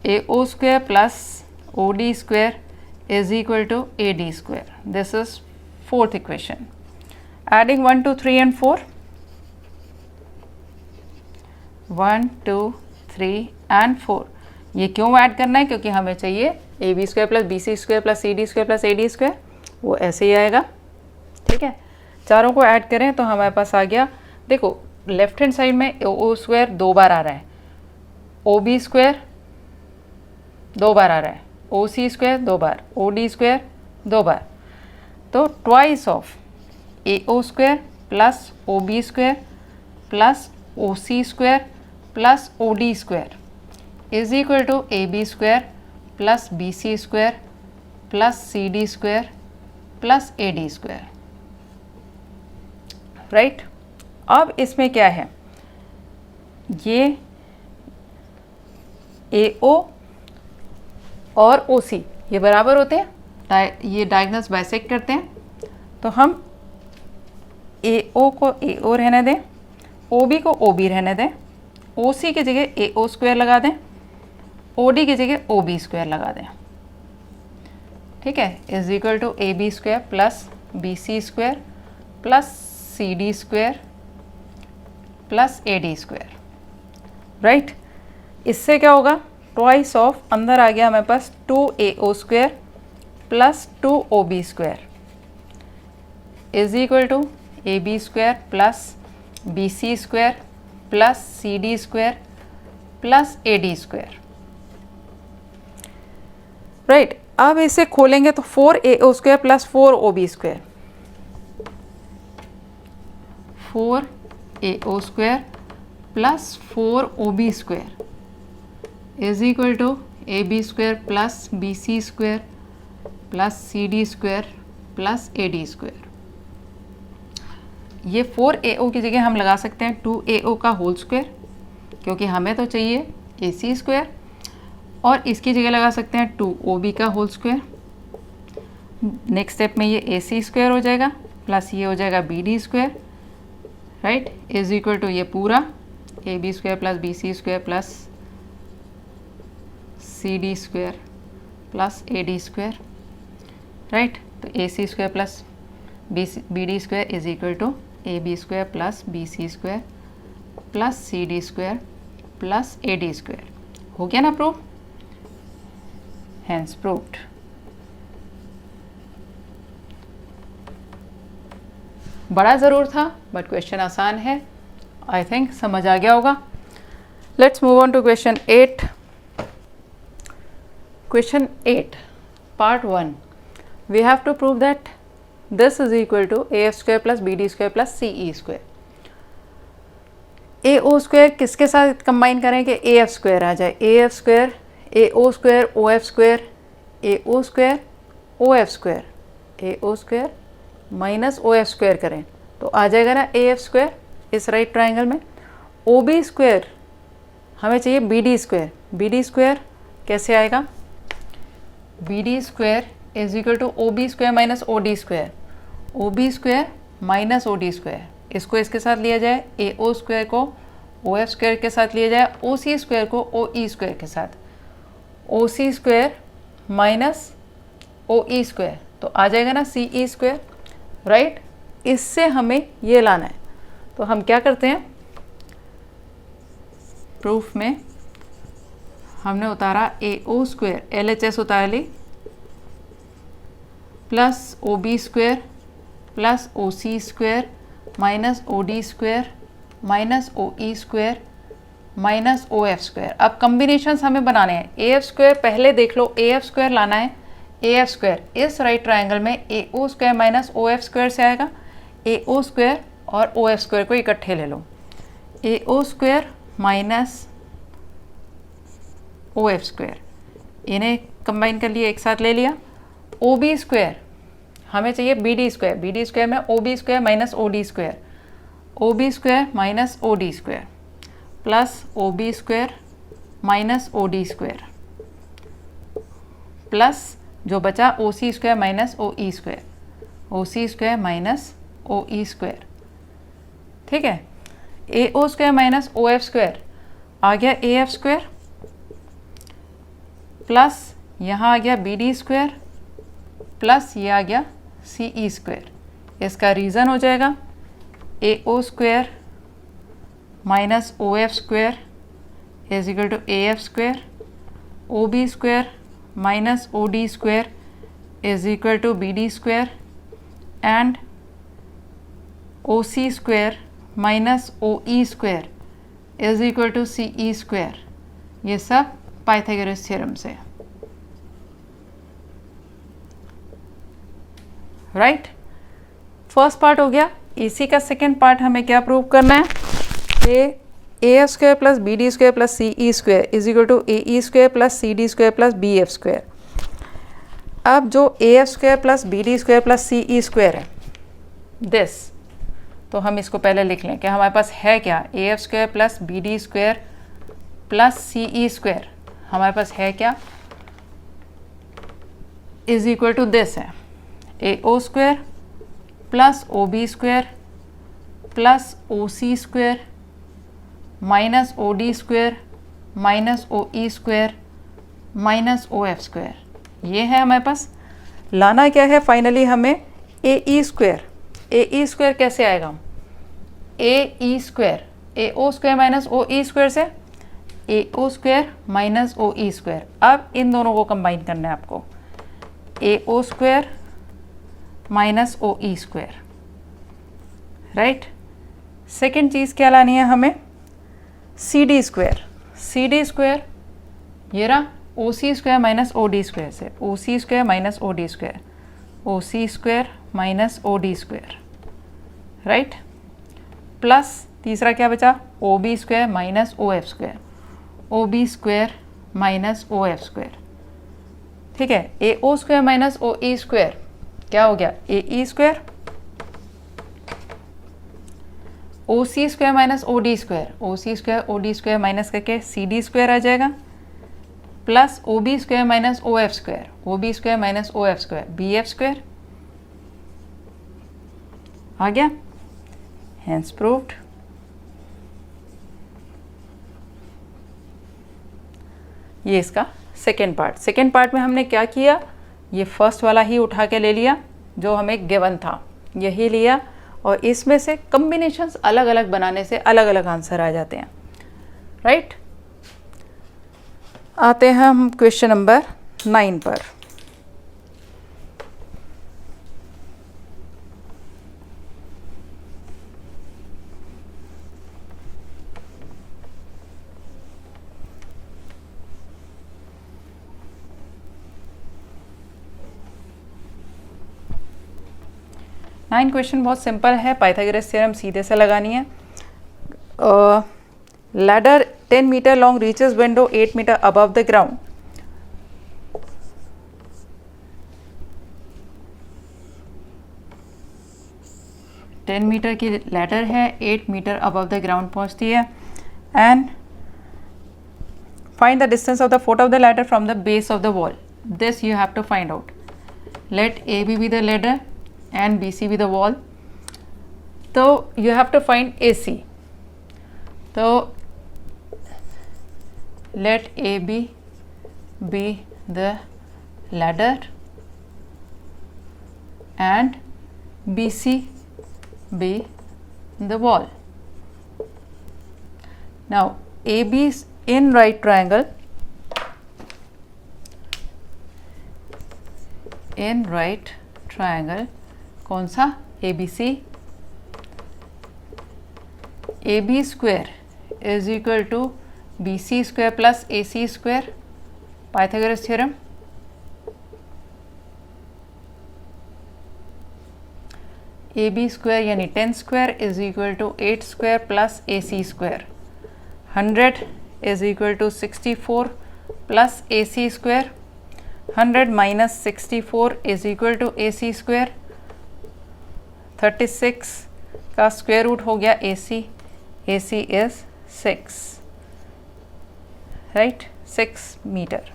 AO square plus OD square is equal to AD square. This is fourth equation. Adding 1 2 3 and 4, 1 2 3 and 4। ये क्यों add करना है, क्योंकि हमें चाहिए A B square plus B C square plus C D square plus A D square, वो ऐसे ही आएगा, ठीक है। चारों को ऐड करें तो हमारे पास आ गया, देखो लेफ्ट हैंड साइड में ओ स्क्वायर 2 बार आ रहा है, ओ बी स्क्वायर 2 बार आ रहा है, ओ सी स्क्वायर 2 बार, ओ डी स्क्वायर 2 बार। तो twice of A O square plus O B square plus O C square plus O D square is equal to A B square plus B C square plus C D square plus A D square, right. अब इसमें क्या है, ये ए ओ और ओ सी ये बराबर होते हैं, ये डायगोनल्स बाइसेक्ट करते हैं, तो हम ए ओ को ए ओ रहने दें, ओ बी को ओ बी रहने दें, ओ सी की जगह ए ओ स्क्वायर लगा दें, ओ डी की जगह ओ बी स्क्वायर लगा दें, ठीक है। Is equal to A B square plus B C square plus C D square plus A D square, right. इससे क्या होगा, ट्वाइस ऑफ अंदर आ गया हमारे पास 2AO square plus 2OB square is equal to A B square plus B C square plus C D square plus A D square, right. अब इसे खोलेंगे तो 4AO square plus 4OB square, 4AO square plus 4OB square is equal to A B square plus B C square plus C D square plus A D square. ये 4AO की जगह हम लगा सकते हैं 2AO का होल स्क्वायर, क्योंकि हमें तो चाहिए AC स्क्वायर, और इसकी जगह लगा सकते हैं 2OB का होल स्क्वायर। नेक्स्ट स्टेप में ये AC स्क्वायर हो जाएगा प्लस ये हो जाएगा BD square, right, is equal to ये पूरा AB square plus BC square plus CD square plus AD square, right. तो AC square plus BD square is equal to AB square plus BC square plus CD square plus AD square. हो गया ना proof? Hence proved. बड़ा ज़रूर था but question आसान है, I think समझ आ गया होगा। Let's move on to question 8। Question 8 part 1, we have to prove that this is equal to AF square plus BD square plus CE square. AO square किसके साथ कंबाइन करें कि AF स्क्वायर आ जाए? AF square AO square OF square, AO square OF square, AO square minus OF square करें तो आ जाएगा ना AF स्क्वायर इस राइट ट्राइंगल में। OB स्क्वायर हमें चाहिए BD स्क्वायर, BD स्क्वायर कैसे आएगा? BD square is equal to OB square minus OD square, OB square minus OD square. इसको इसके साथ लिया जाए, AO स्क्वायर को OF स्क्वायर के साथ लिया जाए, OC स्क्वायर को OE स्क्वायर के साथ, OC square minus OE square तो आ जाएगा ना CE स्क्वायर, राइट। इससे हमें ये लाना है, तो हम क्या करते हैं, प्रूफ में हमने उतारा AO स्क्वायर LHS उतार ली plus OB square plus OC square minus OD square minus OE square minus OF square. अब कम्बिनेशंस हमें बनाने हैं। AF स्क्वायर पहले देख लो, AF स्क्वायर लाना है। AF स्क्वायर इस राइट ट्राइंगल में AO square minus OF square से आएगा। AO स्क्वायर और OF स्क्वायर को इकट्ठे ले लो, AO square minus OF square, इन्हें कंबाइन कर लिए, एक साथ ले लिया। OB स्क्वायर हमें चाहिए BD स्क्वायर, BD स्क्वायर में OB square minus OD square, OB square minus OD square plus OB square minus OD square plus जो बचा OC square minus OE square, OC square minus OE square, ठीक है। AO square minus OF square आ गया AF square plus यहाँ आ गया BD square plus ये आ गया CE स्क्वायर। इसका रीज़न हो जाएगा AO square minus OF square is equal to AF square, OB square minus OD square is equal to BD square and OC square minus OE square is equal to CE square. ये सब Pythagoras theorem से, right. First part हो गया। इसी का second part हमें क्या prove करना है कि AF square plus BD square plus CE square is equal to AE square plus CD square plus BF square. अब जो AF square plus BD square plus CE square है दिस, तो हम इसको पहले लिख लें कि हमारे पास है क्या, AF square plus BD square plus CE square हमारे पास है क्या, इज इक्वल टू दिस है AO square plus OB square plus OC square minus OD square minus OE square minus OF square. ये है हमारे पास। लाना क्या है फाइनली हमें AE स्क्वायर। AE स्क्वायर कैसे आएगा? AE square AO square minus OE square से AO square minus OE square. अब इन दोनों को कंबाइन करना है आपको, AO square minus OE square, right. Second चीज़ क्या लानी है हमें, CD स्क्वायर। CD स्क्वायर ये रहा OC square minus OD square से, OC square minus OD square, OC square minus OD square, right. Plus तीसरा क्या बचा, OB square minus OF square, OB square minus O F square, ठीक है। A O square minus O E square क्या हो गया, A E square, O C square minus O D square, O C square O D square minus करके C D square आ जाएगा, plus O B square minus O F square, O B square minus O F square, B F square आ गया, hence proved. ये इसका second part. Second part में हमने क्या किया, ये फर्स्ट वाला ही उठा के ले लिया जो हमें गिवन था, यही लिया और इसमें से कम्बिनेशंस अलग अलग बनाने से अलग अलग आंसर आ जाते हैं, राइट। आते हैं हम क्वेश्चन नंबर 9 पर। नाइन क्वेश्चन बहुत सिंपल है, पाइथागोरस थ्योरम सीधे से लगानी है। Ladder 10 metre long reaches window 8 metre above the ground. Ten metre की लैडर है, 8 मीटर अबव द ग्राउंड पहुंचती है। And find the distance of the foot of the ladder from the base of the wall. This you have to find out. Let A B the ladder and BC be the wall. So you have to find AC. So let AB be the ladder and BC be the wall. Now AB is in right triangle, in right triangle कौन सा, A B C. A B square is equal to B C square plus A C square, Pythagoras theorem. A B square यानी 10 square is equal to 8 square plus A C square. 100 is equal to 64 plus A C square. 100 minus 64 is equal to A C square. 36 का square root हो गया A C is 6, right, 6 metre.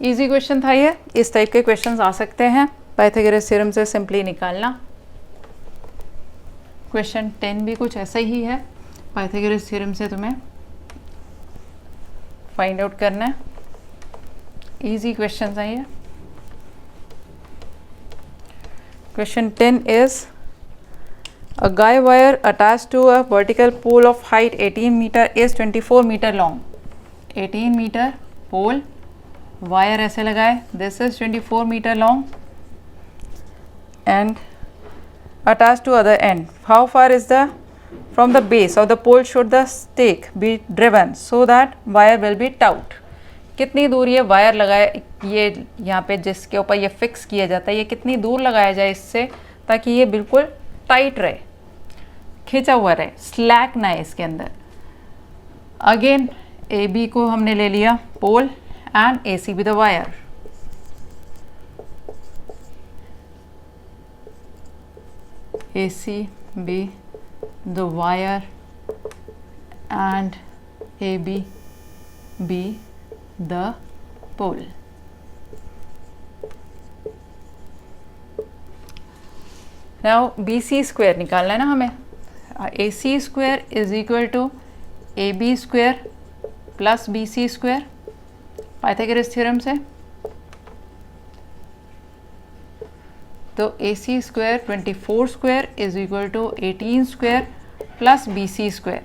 Easy question था ये, इस type के questions आ सकते हैं Pythagoras theorem से सिंपली निकालना। क्वेश्चन 10 भी कुछ ऐसा ही है, पाइथागोरस थ्योरम से तुम्हें फाइंड आउट करना है। इजी क्वेश्चन है ये। Question 10 is a guy wire attached to a vertical pole of height 18 meter is 24 meter long. 18 meter pole wire ऐसे लगाए, this is 24 meter long and attached to other end. How far is the from the base of the pole should the stake be driven so that wire will be taut? कितनी दूर ये wire लगाए, ये यहाँ पे जिसके ऊपर ये फिक्स किया जाता है, ये कितनी दूर लगाया जाए इससे ताकि ये बिल्कुल टाइट रहे, खींचा हुआ रहे, स्लैक ना है इसके अंदर। अगेन ए बी को हमने ले लिया pole and A C be the wire. A C be the wire and A B be the pole. Now BC square निकालना है ना हमें। AC square is equal to AB square plus BC square, Pythagoras theorem से। तो AC square 24 square is equal to 18 square plus BC square।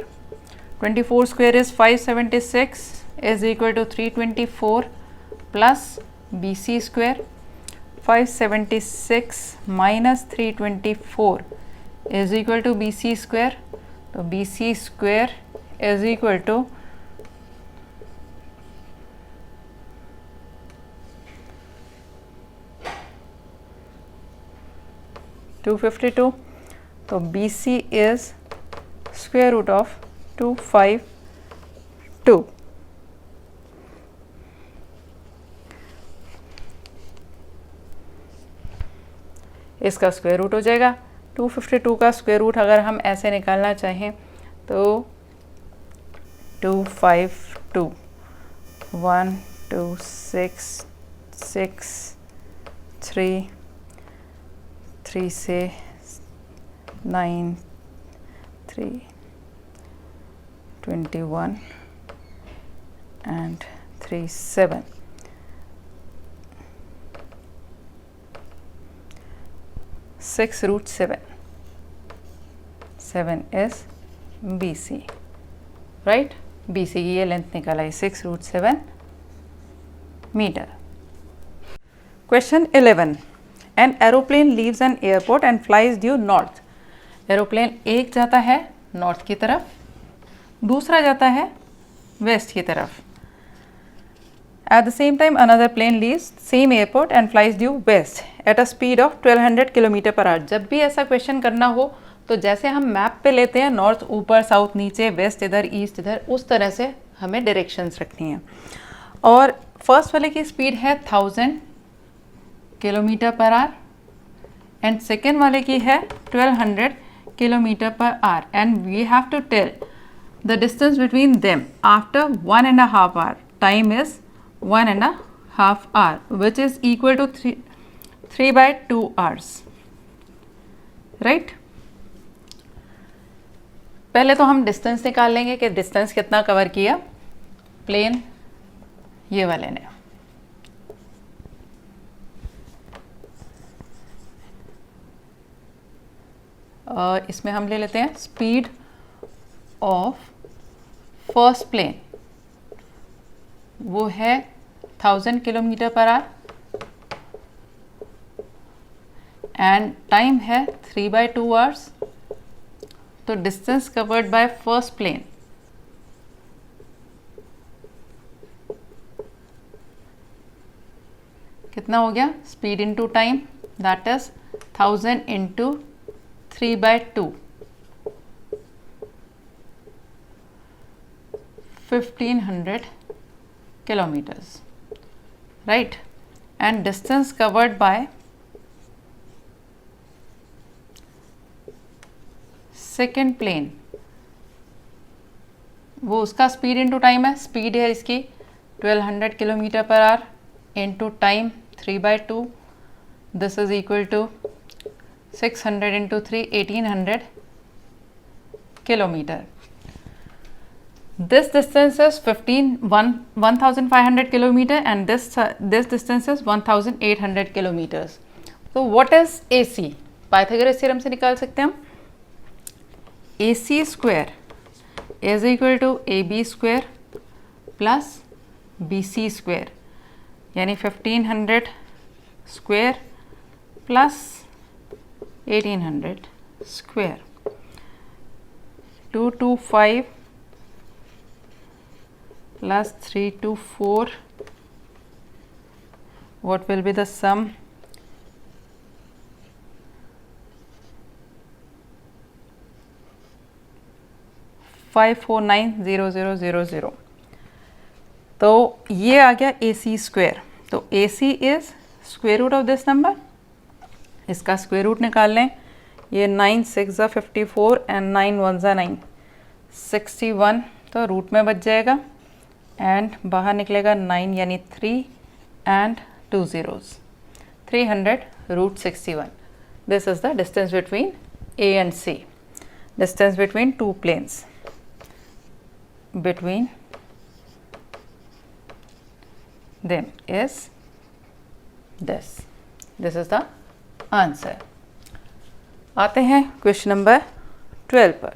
24 square is 576 is equal to 324 plus BC square। 576 minus 324 is equal to BC square। तो BC square is equal to 252। तो BC is square root of 252, इसका square root हो जाएगा। 252 का square root अगर हम ऐसे निकालना चाहें तो 252 1 2 6 6 3 3 से 9 3 21 and 3 7 6 root 7 7 is BC, right? BC की ये लेंथ निकाला है 6 root 7 metre. Question 11. An aeroplane leaves an airport and flies due north. Aeroplane एक जाता है नॉर्थ की तरफ, दूसरा जाता है वेस्ट की तरफ। At the same time, another plane leaves same airport and flies due west at a speed of 1200 km per hour. जब भी ऐसा क्वेश्चन करना हो तो जैसे हम मैप पे लेते हैं नॉर्थ ऊपर, साउथ नीचे, वेस्ट इधर, ईस्ट इधर, उस तरह से हमें डायरेक्शंस रखनी है। और फर्स्ट वाले की स्पीड है 1000 kilometre per hour and second वाले की है 1200 kilometre per hour and we have to tell the distance between them after 1.5 hour. Time is 1.5 hour which is equal to 3/2 hours, right? पहले तो हम डिस्टेंस निकाल लेंगे कि डिस्टेंस कितना कवर किया प्लेन ये वाले ने। इसमें हम ले लेते हैं स्पीड ऑफ फर्स्ट प्लेन, वो है 1000 kilometre per hour and time है 3/2 hours। तो distance covered by first plane कितना हो गया? Speed into time, that is 1000 into 3/2, 1500 kilometers, right? And distance covered by second plane, वो उसका स्पीड इंटू टाइम है। स्पीड है इसकी 1200 kilometre per hour into time 3/2, this is equal to 600 into 3, 1800 kilometre. This distance is 1500 kilometer and this distance is 1800 kilometers. So what is AC? Pythagoras theorem से निकाल सकते हैं हम। AC square is equal to AB square plus BC square, यानी 1500 square plus 1800 square, 225 plus 324, what will be the sum? 549,0000। तो ये आ गया AC स्क्वायर। तो AC is square root of this number, इसका स्क्वायर रूट निकाल लें। ये 9 6 54 एंड 9 1 9 61, तो रूट में बच जाएगा एंड बाहर निकलेगा 9 यानी 3 and 2 zeros, 300 root 61। This is the distance between A and C, distance between two planes, between them is this. This is the answer. आते हैं क्वेश्चन नंबर 12 पर।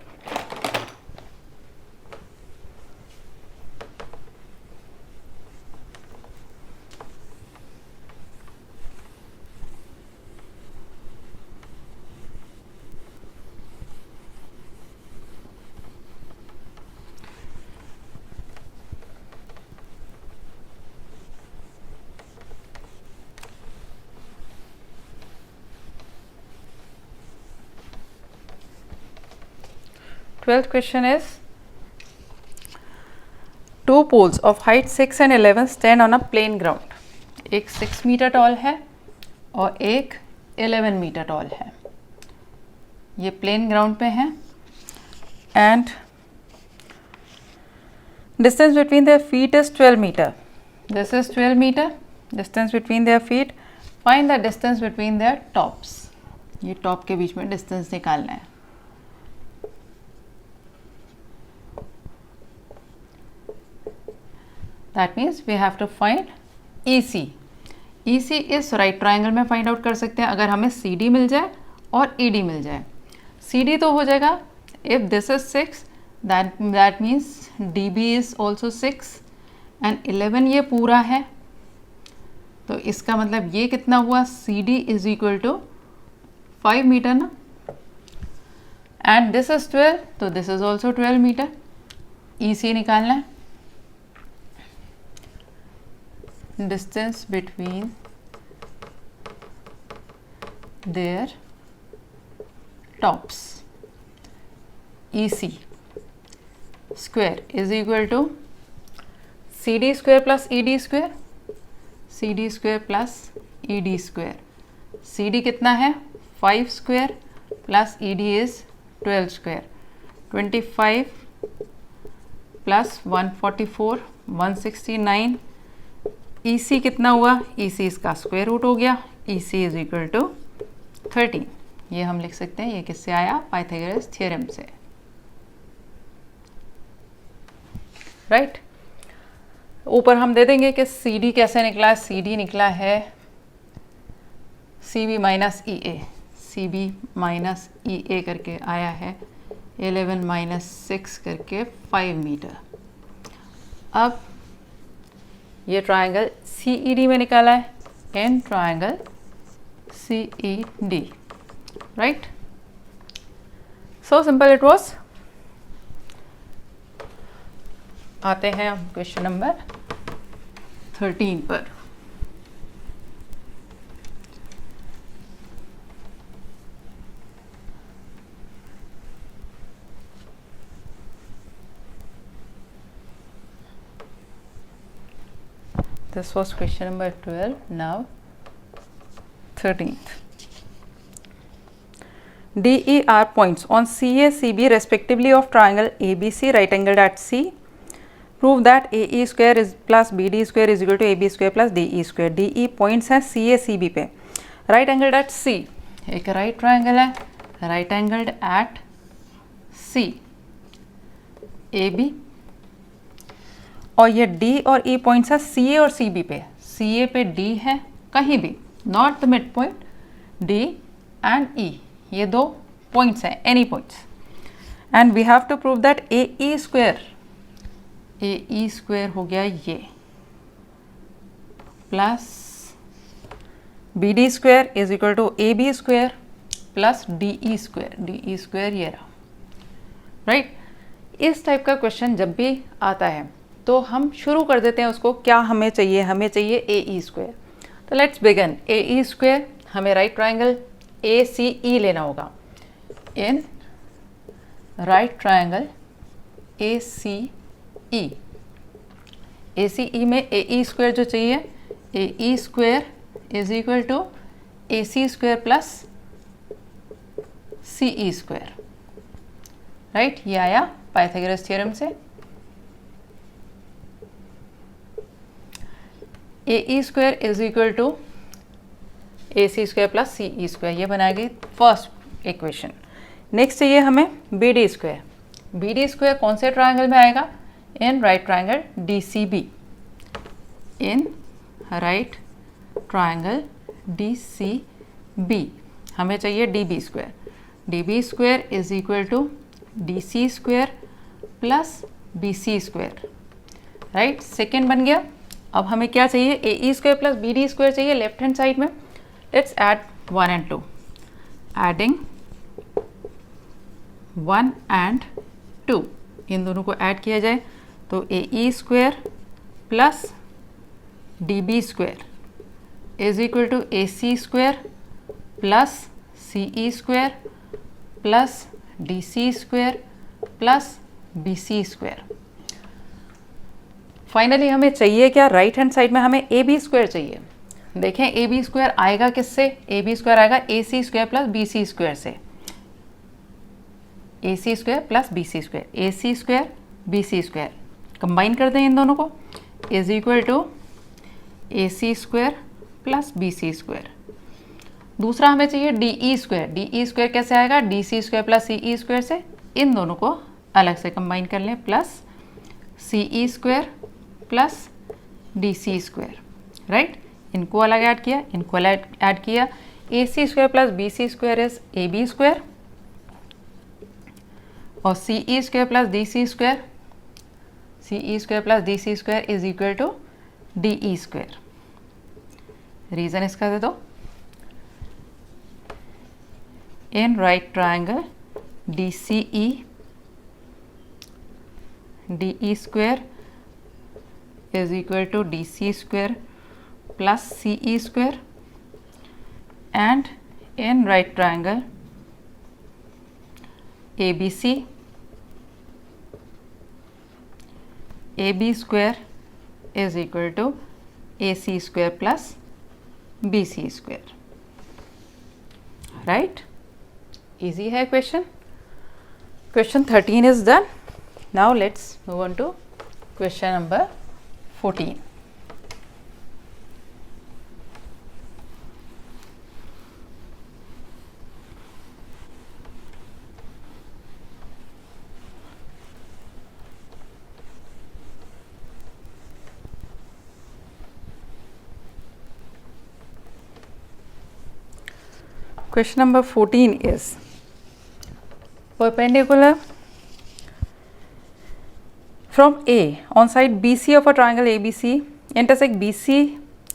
12th question is two poles of height 6 and 11 stand on a plain ground. एक 6 metre toll है और एक 11 metre toll है. ये plane ground पे हैं and distance between their feet is 12 metre. This is 12 metre. Distance between their feet. Find the distance between their tops. ये top के बीच में डिस्टेंस निकालना है. That means we have to find EC. EC इस right triangle में find out कर सकते हैं अगर हमें CD मिल जाए और ED मिल जाए. CD तो हो जाएगा if this is 6 that means DB is also 6 and 11 ये पूरा है तो इसका मतलब ये कितना हुआ CD is equal to 5 metre ना and this is 12 तो this is also 12 metre. EC निकालना है. Distance between their tops EC square is equal to CD square plus ED square. CD square plus ED square. CD कितना है 5 square plus ED is 12 square. 25 plus 144 169. EC कितना हुआ EC इसका square root हो गया. EC is equal to 13. ये हम लिख सकते हैं. ये किससे आया पाइथागोरस थ्योरम से. राइट ऊपर हम दे देंगे कि CD कैसे निकला. CD निकला है CB minus EA. CB minus EA करके आया है 11 माइनस 6 करके 5 मीटर. अब ये ट्रायंगल CED में निकाला है. In triangle CED. Right so simple it was. आते हैं हम क्वेश्चन नंबर 13 पर. This was question number 12. Now 13th. DE are points on CA CB respectively of triangle ABC right angled at C. Prove that AE square is plus BD square is equal to AB square plus DE square. DE points हैं CA CB पे. Right angled at C. एक right triangle है. Right angled at C. AB और ये D और E points है CA और CB पे. CA पे D है कहीं भी not the mid point. D and E ये दो पॉइंट्स हैं any points and we have to prove that AE square हो गया ये plus BD square is equal to AB square plus DE square ये रहा. राइट इस टाइप का क्वेश्चन जब भी आता है तो हम शुरू कर देते हैं उसको. क्या हमें चाहिए AE स्क्वायर. तो लेट्स बिगिन. AE स्क्वायर हमें राइट ट्राइंगल ACE लेना होगा. इन राइट ट्राइंगल ACE में AE स्क्वायर जो चाहिए AE square is equal to AC square plus CE square. Right ये आया पाइथागोरस थ्योरम से. AE square is equal to AC square plus CE square. ये बना गई फर्स्ट इक्वेशन. नेक्स्ट चाहिए हमें BD स्क्वायर. BD स्क्वायर कौन से ट्राइंगल में आएगा. In right triangle DCB. In right triangle DCB हमें चाहिए DB square. DB square is equal to DC square plus BC square. Right second बन गया. अब हमें क्या चाहिए AE square plus BD square चाहिए लेफ्ट हैंड साइड में. Let's add 1 and 2. Adding 1 and 2 इन दोनों को ऐड किया जाए तो AE square plus DB square is equal to AC square plus CE square plus DC square plus B C square. Finally हमें चाहिए क्या, राइट हैंड साइड में हमें ए बी स्क्वायर चाहिए। देखें ए बी स्क्वायर आएगा किससे, ए बी स्क्वायर आएगा A C square plus B C square से, A C square plus B C square, A C square B C square combine कर दें इन दोनों को, is equal to A C square plus B C square. दूसरा हमें चाहिए D E square, D E square कैसे आएगा, D C square plus C E square से, इन दोनों को अलग से कंबाइन कर लें, plus C E square plus D C square, right. इनको अलग ऐड किया, इनको अलग ऐड किया, A C square plus B C square is A B square और C E square plus D C square, C E square plus D C square is equal to D E square. Reason इसका दे दो, in right triangle D C E D E square is equal to D C square plus C E square and in right triangle A B C A B square is equal to A C square plus B C square, right. Easy है question. Question 13 is done. Now let's move on to question number 14। Question number 14 is perpendicular from A on side BC of a triangle ABC intersect BC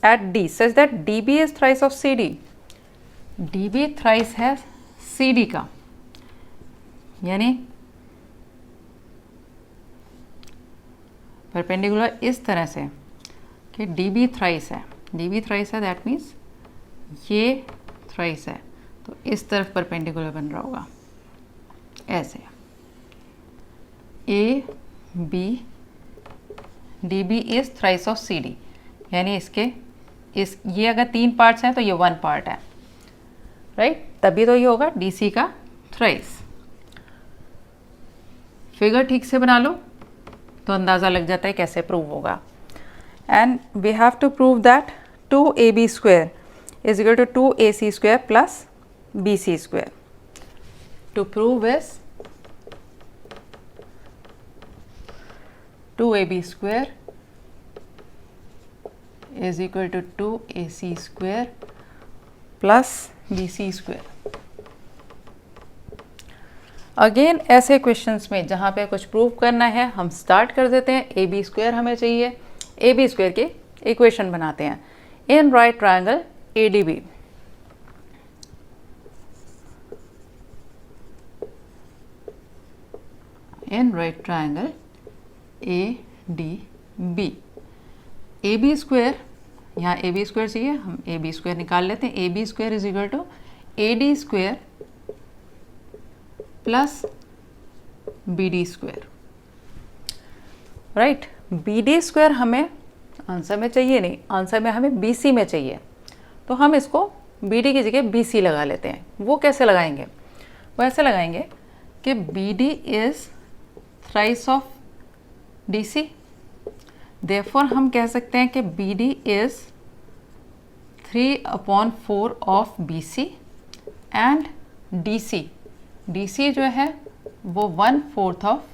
at D such that DB is thrice of CD. DB thrice है CD का, यानी perpendicular इस तरह से कि DB thrice है, DB thrice है that means ये थ्राइस है, तो इस तरफ परपेंडिकुलर बन रहा होगा ऐसे, A B D B is thrice of C D, यानी इसके ये अगर 3 पार्ट्स हैं तो ये 1 पार्ट है, राइट। तभी तो ये होगा डी सी का थ्राइस। फिगर ठीक से बना लो तो अंदाज़ा लग जाता है कैसे प्रूव होगा। And we have to prove that 2ab square is equal to 2ac square plus bc square. To prove is 2ab square is equal to 2ac square plus bc square. Again ऐसे questions में जहाँ पे कुछ prove करना है हम start कर देते हैं, ए बी स्क्वायर हमें चाहिए, ए बी स्क्वायर के इक्वेशन बनाते हैं। In right triangle A D B, in right triangle A D B, A B square, यहाँ ए बी स्क्वायर चाहिए, हम ए बी स्क्वायर निकाल लेते हैं। A B square is equal to A D square plus B D square, right. B D square हमें answer में चाहिए नहीं, आंसर में हमें बी सी में चाहिए, तो हम इसको बी डी की जगह बी सी लगा लेते हैं। वो कैसे लगाएंगे, वो ऐसे लगाएंगे कि B D is thrice of D C, therefore हम कह सकते हैं कि B D is 3/4 of B C and D C, D C जो है वो 1/4 ऑफ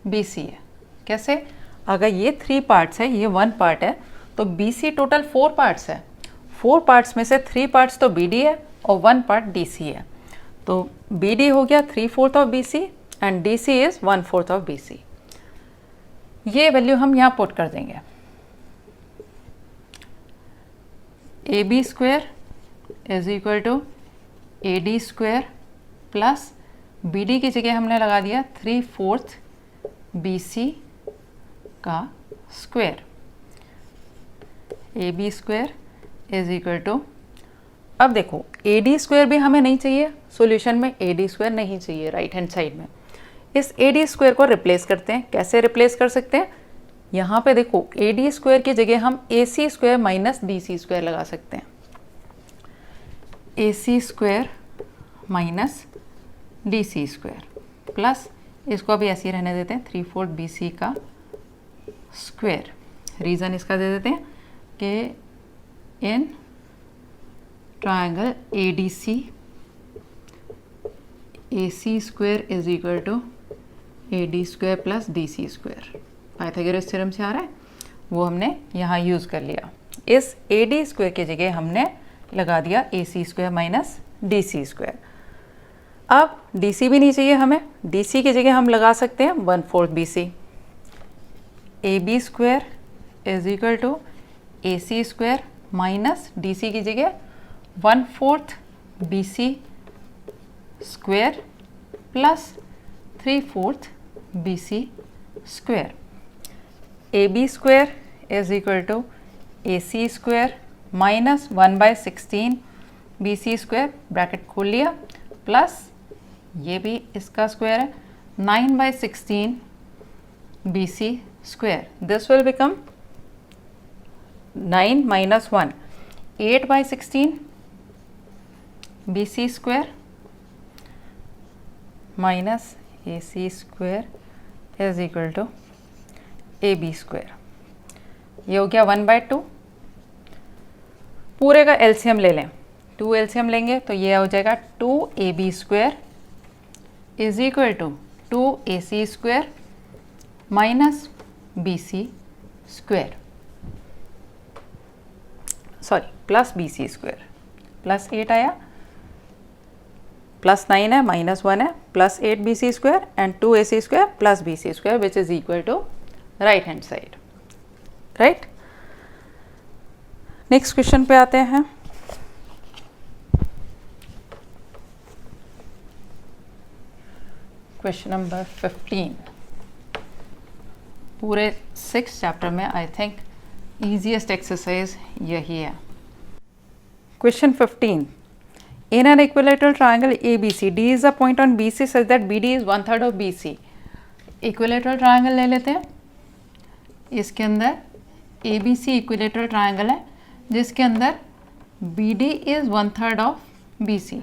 बी सी है। कैसे, अगर ये 3 पार्ट्स है, ये 1 पार्ट है, तो बी सी टोटल 4 पार्ट्स है, 4 पार्ट्स में से 3 पार्ट्स तो बी डी है और 1 पार्ट डी सी है, तो बी डी हो गया 3/4 of B C and D C is 1/4 of B C. ये वैल्यू हम यहाँ पुट कर देंगे। A B square is equal to A D square plus B D की जगह हमने लगा दिया 3/4 बी सी का square, A B square is equal to, अब देखो ए डी स्क्वायर भी हमें नहीं चाहिए सॉल्यूशन में, ए डी स्क्वायर नहीं चाहिए राइट हैंड साइड में, इस ए डी स्क्वायर को रिप्लेस करते हैं। कैसे रिप्लेस कर सकते हैं? यहाँ पे देखो ए डी स्क्वायर की जगह हम A C square minus D C square लगा सकते हैं। A C square minus D C square plus इसको अभी ऐसे ही रहने देते हैं 3/4 बी सी का स्क्वायर। रीज़न इसका दे देते हैं कि in triangle A D C A C square is equal to A D square plus D C square. Pythagoras theorem से आ रहा है, वो हमने यहाँ यूज़ कर लिया। इस ए डी स्क्वायर की जगह हमने लगा दिया A C square minus D C square. अब डी सी भी नहीं चाहिए हमें, डी सी की जगह हम लगा सकते हैं 1/4 B C. A B square is equal to A C square minus D C की जगह 1/4 B C square plus 3/4 B C square. A B square is equal to A C square minus 1/16 B C square, bracket खोल लिया, plus ये भी इसका square है 9/16 B C square. This will become 9 minus 1 8/16 B C square minus A C square is equal to A B square. ये हो गया 1/2। पूरे का एलसीएम ले लें, 2 एलसीएम लेंगे तो ये हो जाएगा 2ab square is equal to 2ac square minus bc square, sorry plus bc square. Plus 8 आया, प्लस 9 है, माइनस 1 है, plus 8 bc square and 2ac square plus bc square which is equal to right hand side. Right, next question पे आते हैं। Question number 15। पूरे 6 chapter में I think easiest exercise यही है। Question 15। In an equilateral triangle ABC, D is a point on BC such that BD is 1/3 of BC. Equilateral triangle ले लेते हैं। इसके अंदर ABC इक्विलेटरल ट्रायंगल है जिसके अंदर BD इज़ 1/3 ऑफ BC।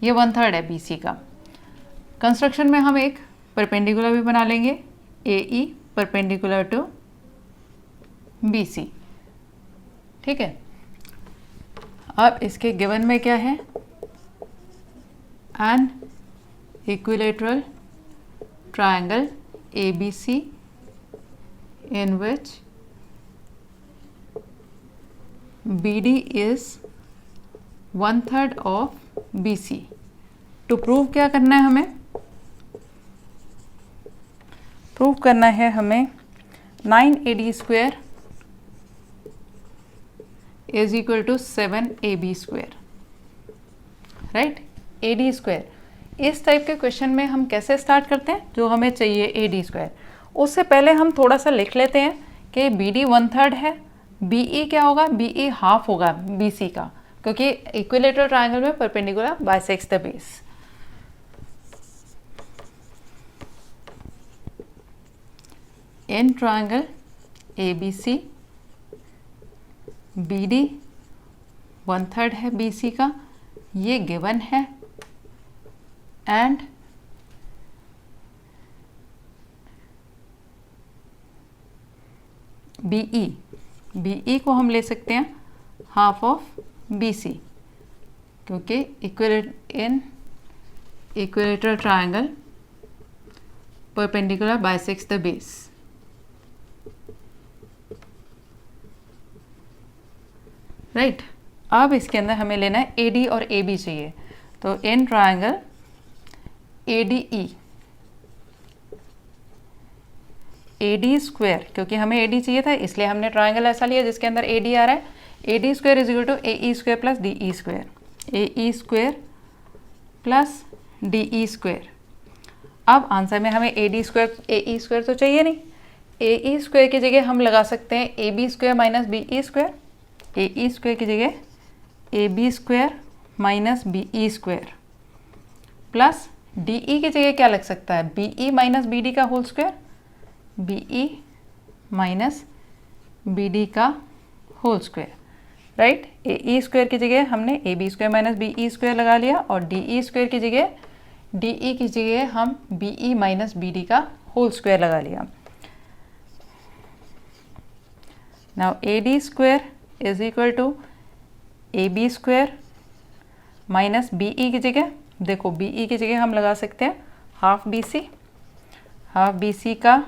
ये 1/3 है BC का। कंस्ट्रक्शन में हम एक परपेंडिकुलर भी बना लेंगे, AE परपेंडिकुलर टू BC। ठीक है, अब इसके गिवन में क्या है? An equilateral triangle ABC in which BD is 1/3 of BC। To prove क्या करना है हमें? प्रूव करना है हमें 9AD square is equal to 7AB square. Right, AD square. इस टाइप के क्वेश्चन में हम कैसे स्टार्ट करते हैं? जो हमें चाहिए AD स्क्वायर, उससे पहले हम थोड़ा सा लिख लेते हैं कि BD 1/3 है, BE क्या होगा? BE हाफ होगा BC का, क्योंकि इक्विलेटरल ट्रायंगल में perpendicular bisects the base. In triangle ABC BD 1/3 है BC का, ये गिवन है, एंड BE को हम ले सकते हैं हाफ ऑफ BC, क्योंकि इन equilateral triangle perpendicular bisects the base. Right, अब इसके अंदर हमें लेना है AD और AB चाहिए, तो इन ट्रायंगल AD स्क्वायर, क्योंकि हमें AD चाहिए था इसलिए हमने ट्रायंगल ऐसा लिया जिसके अंदर AD आ रहा है। AD square is equal to AE square plus DE square, AE square plus DE square. अब आंसर में हमें AD स्क्वायर AE स्क्वायर तो चाहिए नहीं, AE स्क्वायर की जगह हम लगा सकते हैं AB square minus BE square. AE square की जगह AB square minus BE square plus D E की जगह क्या लग सकता है, B E minus B D का whole square, B E minus B D का whole square, right. A E square की जगह हमने A B square minus B E square लगा लिया और डी ई स्क्वायर की जगह डी ई की जगह हम B E minus B D का होल स्क्वायर लगा लिया। Now A D square is equal to A B square minus B E की जगह, देखो बी ई की जगह हम लगा सकते हैं हाफ बी सी का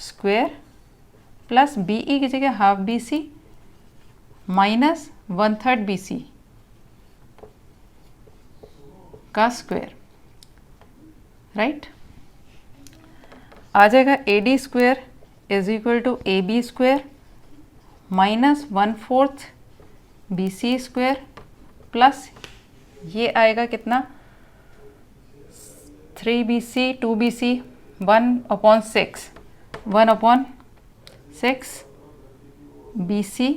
स्क्वायर प्लस बी ई की जगह half B C minus 1/3 B C का स्क्वायर, राइट। आ जाएगा A D square is equal to A B square minus 1/4 B C square plus ये आएगा कितना 3bc 2bc 1/6 bc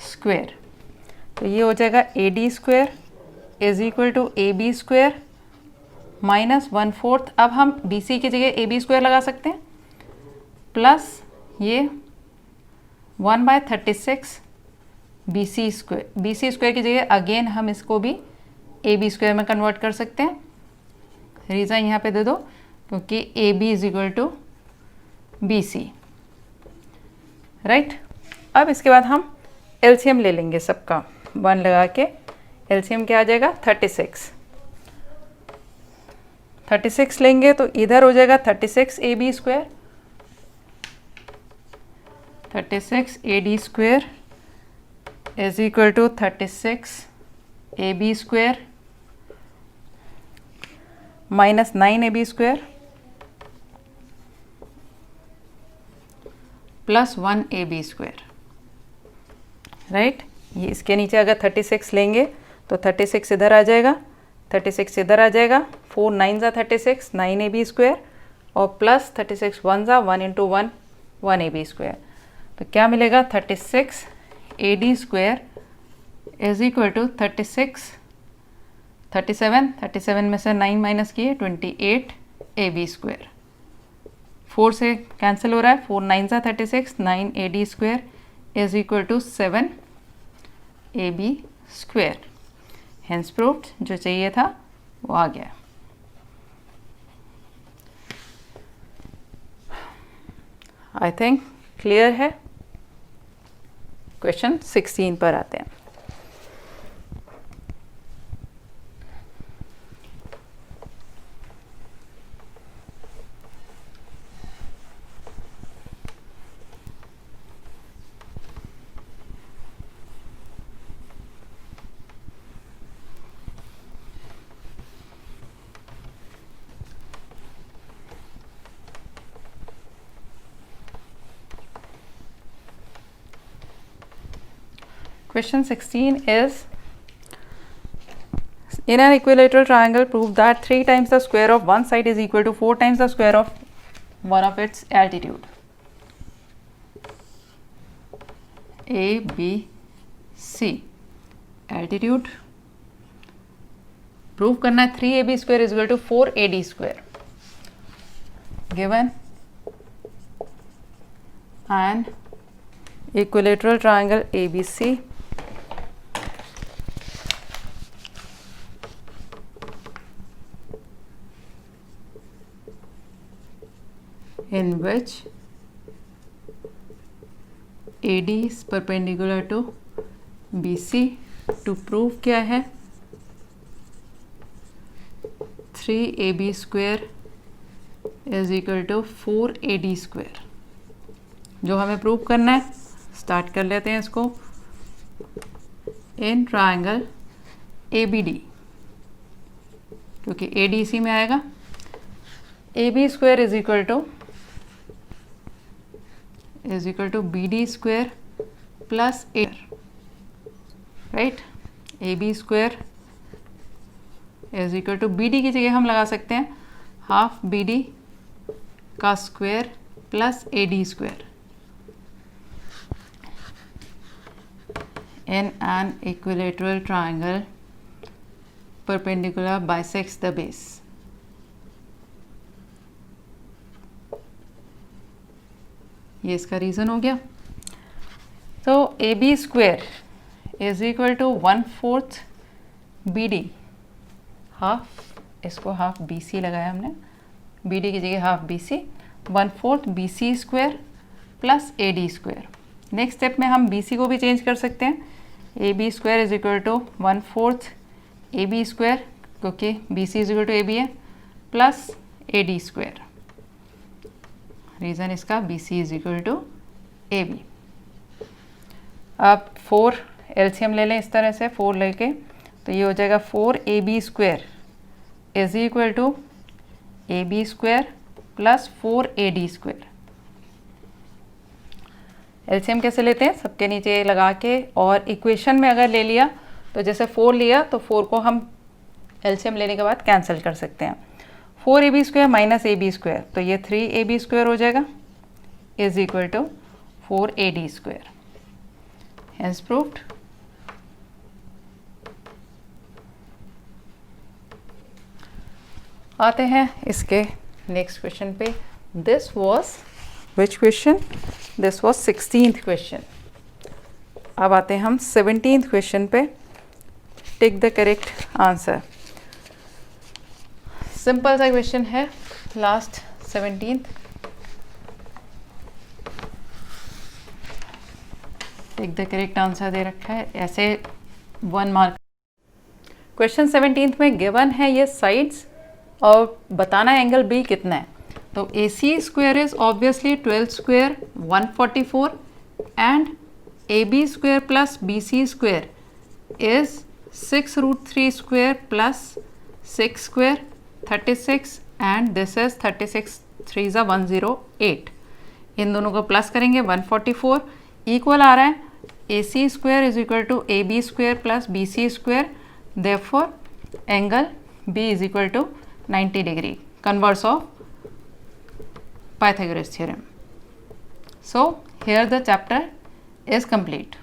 स्क्वायर। तो ये हो जाएगा A D square is equal to A B square minus 1/4, अब हम बी सी की जगह ए बी स्क्वायर लगा सकते हैं प्लस ये 1/36 बी सी स्क्वायर की जगह अगेन हम इसको भी ए बी स्क्वायर में कन्वर्ट कर सकते हैं। रीज़न यहाँ पे दे दो क्योंकि A B is equal to B C, right. अब इसके बाद हम एलसीएम ले लेंगे सबका 1 लगा के, एलसीएम क्या आ जाएगा 36 लेंगे तो इधर हो जाएगा 36 A B square, 36 A D square is equal to 36 A B square minus 9 A B square plus 1 A B square, right. ये इसके नीचे अगर 36 लेंगे तो 36 इधर आ जाएगा, 36 इधर आ जाएगा, 4 9 ज़ा 36 9 ए बी स्क्वायर और प्लस 36 1 ज़ा 1 इंटू 1 1 ए बी स्क्वायर। तो क्या मिलेगा 36 A D square is equal to 37 में से 9 माइनस किए 28 ए बी स्क्वायर, 4 से कैंसिल हो रहा है, 4 9 ज़ा 36 9 A D square is equal to 7 A B square. Hence proved, जो चाहिए था वो आ गया। आई थिंक क्लियर है। क्वेश्चन 16 पर आते हैं। Question 16 is, in an equilateral triangle, prove that 3 times the square of one side is equal to 4 times the square of one of its altitude. A, B, C. Altitude prove करना है 3ab square is equal to 4ad square. Given an equilateral triangle ABC in which AD is perpendicular to BC. To prove क्या है 3ab square is equal to 4ad square. जो हमें prove करना है, start कर लेते हैं इसको। इन ट्राइंगल ABD, क्योंकि ADC में आएगा, AB square is equal to BD square plus A, right. AB square is equal to BD की जगह हम लगा सकते हैं हाफ BD का square plus AD square. In an equilateral triangle perpendicular bisects the base. ये इसका रीज़न हो गया. तो A B square is equal to 1/4 B D, half, इसको हाफ बी सी लगाया हमने, बी डी की जगह half B C, 1/4 B C square plus A D square. Next step में हम बी सी को भी चेंज कर सकते हैं. A B square is equal to 1/4 A B square, क्योंकि B C is equal to A B है, plus A D square. Reason इसका B C is equal to A B. अब 4 LCM ले लें इस तरह से, 4 लेके, तो ये हो जाएगा 4 A B square is equal to A B square plus 4 A D square. LCM कैसे लेते हैं, सबके नीचे लगा के, और इक्वेशन में अगर ले लिया तो जैसे 4 लिया तो 4 को हम एलसीएम लेने के बाद कैंसिल कर सकते हैं. 4 A B square minus A B square, तो ये 3 ए बी स्क्वायर हो जाएगा is equal to 4 A D square. Has proved. आते हैं इसके नेक्स्ट क्वेश्चन पे. This was which question, this was 16th question. अब आते हैं हम 17th क्वेश्चन पे. Take the correct answer. Simple सा क्वेश्चन है, last 17th. Take the correct answer दे रखा है, ऐसे 1 मार्क. क्वेश्चन 17th में गिवन है ये साइड्स और बताना है एंगल बी कितना है. तो A C square is obviously 12 square 144 and A B square plus B C square is 6√3 square plus 6 square 36 and this is 36 3 ज़ा 108. इन दोनों को प्लस करेंगे 144 इक्वल आ रहा है A C square is equal to A B square plus B C square. Therefore angle B is equal to 90 degree, converse of Pythagoras theorem. So here the chapter is complete.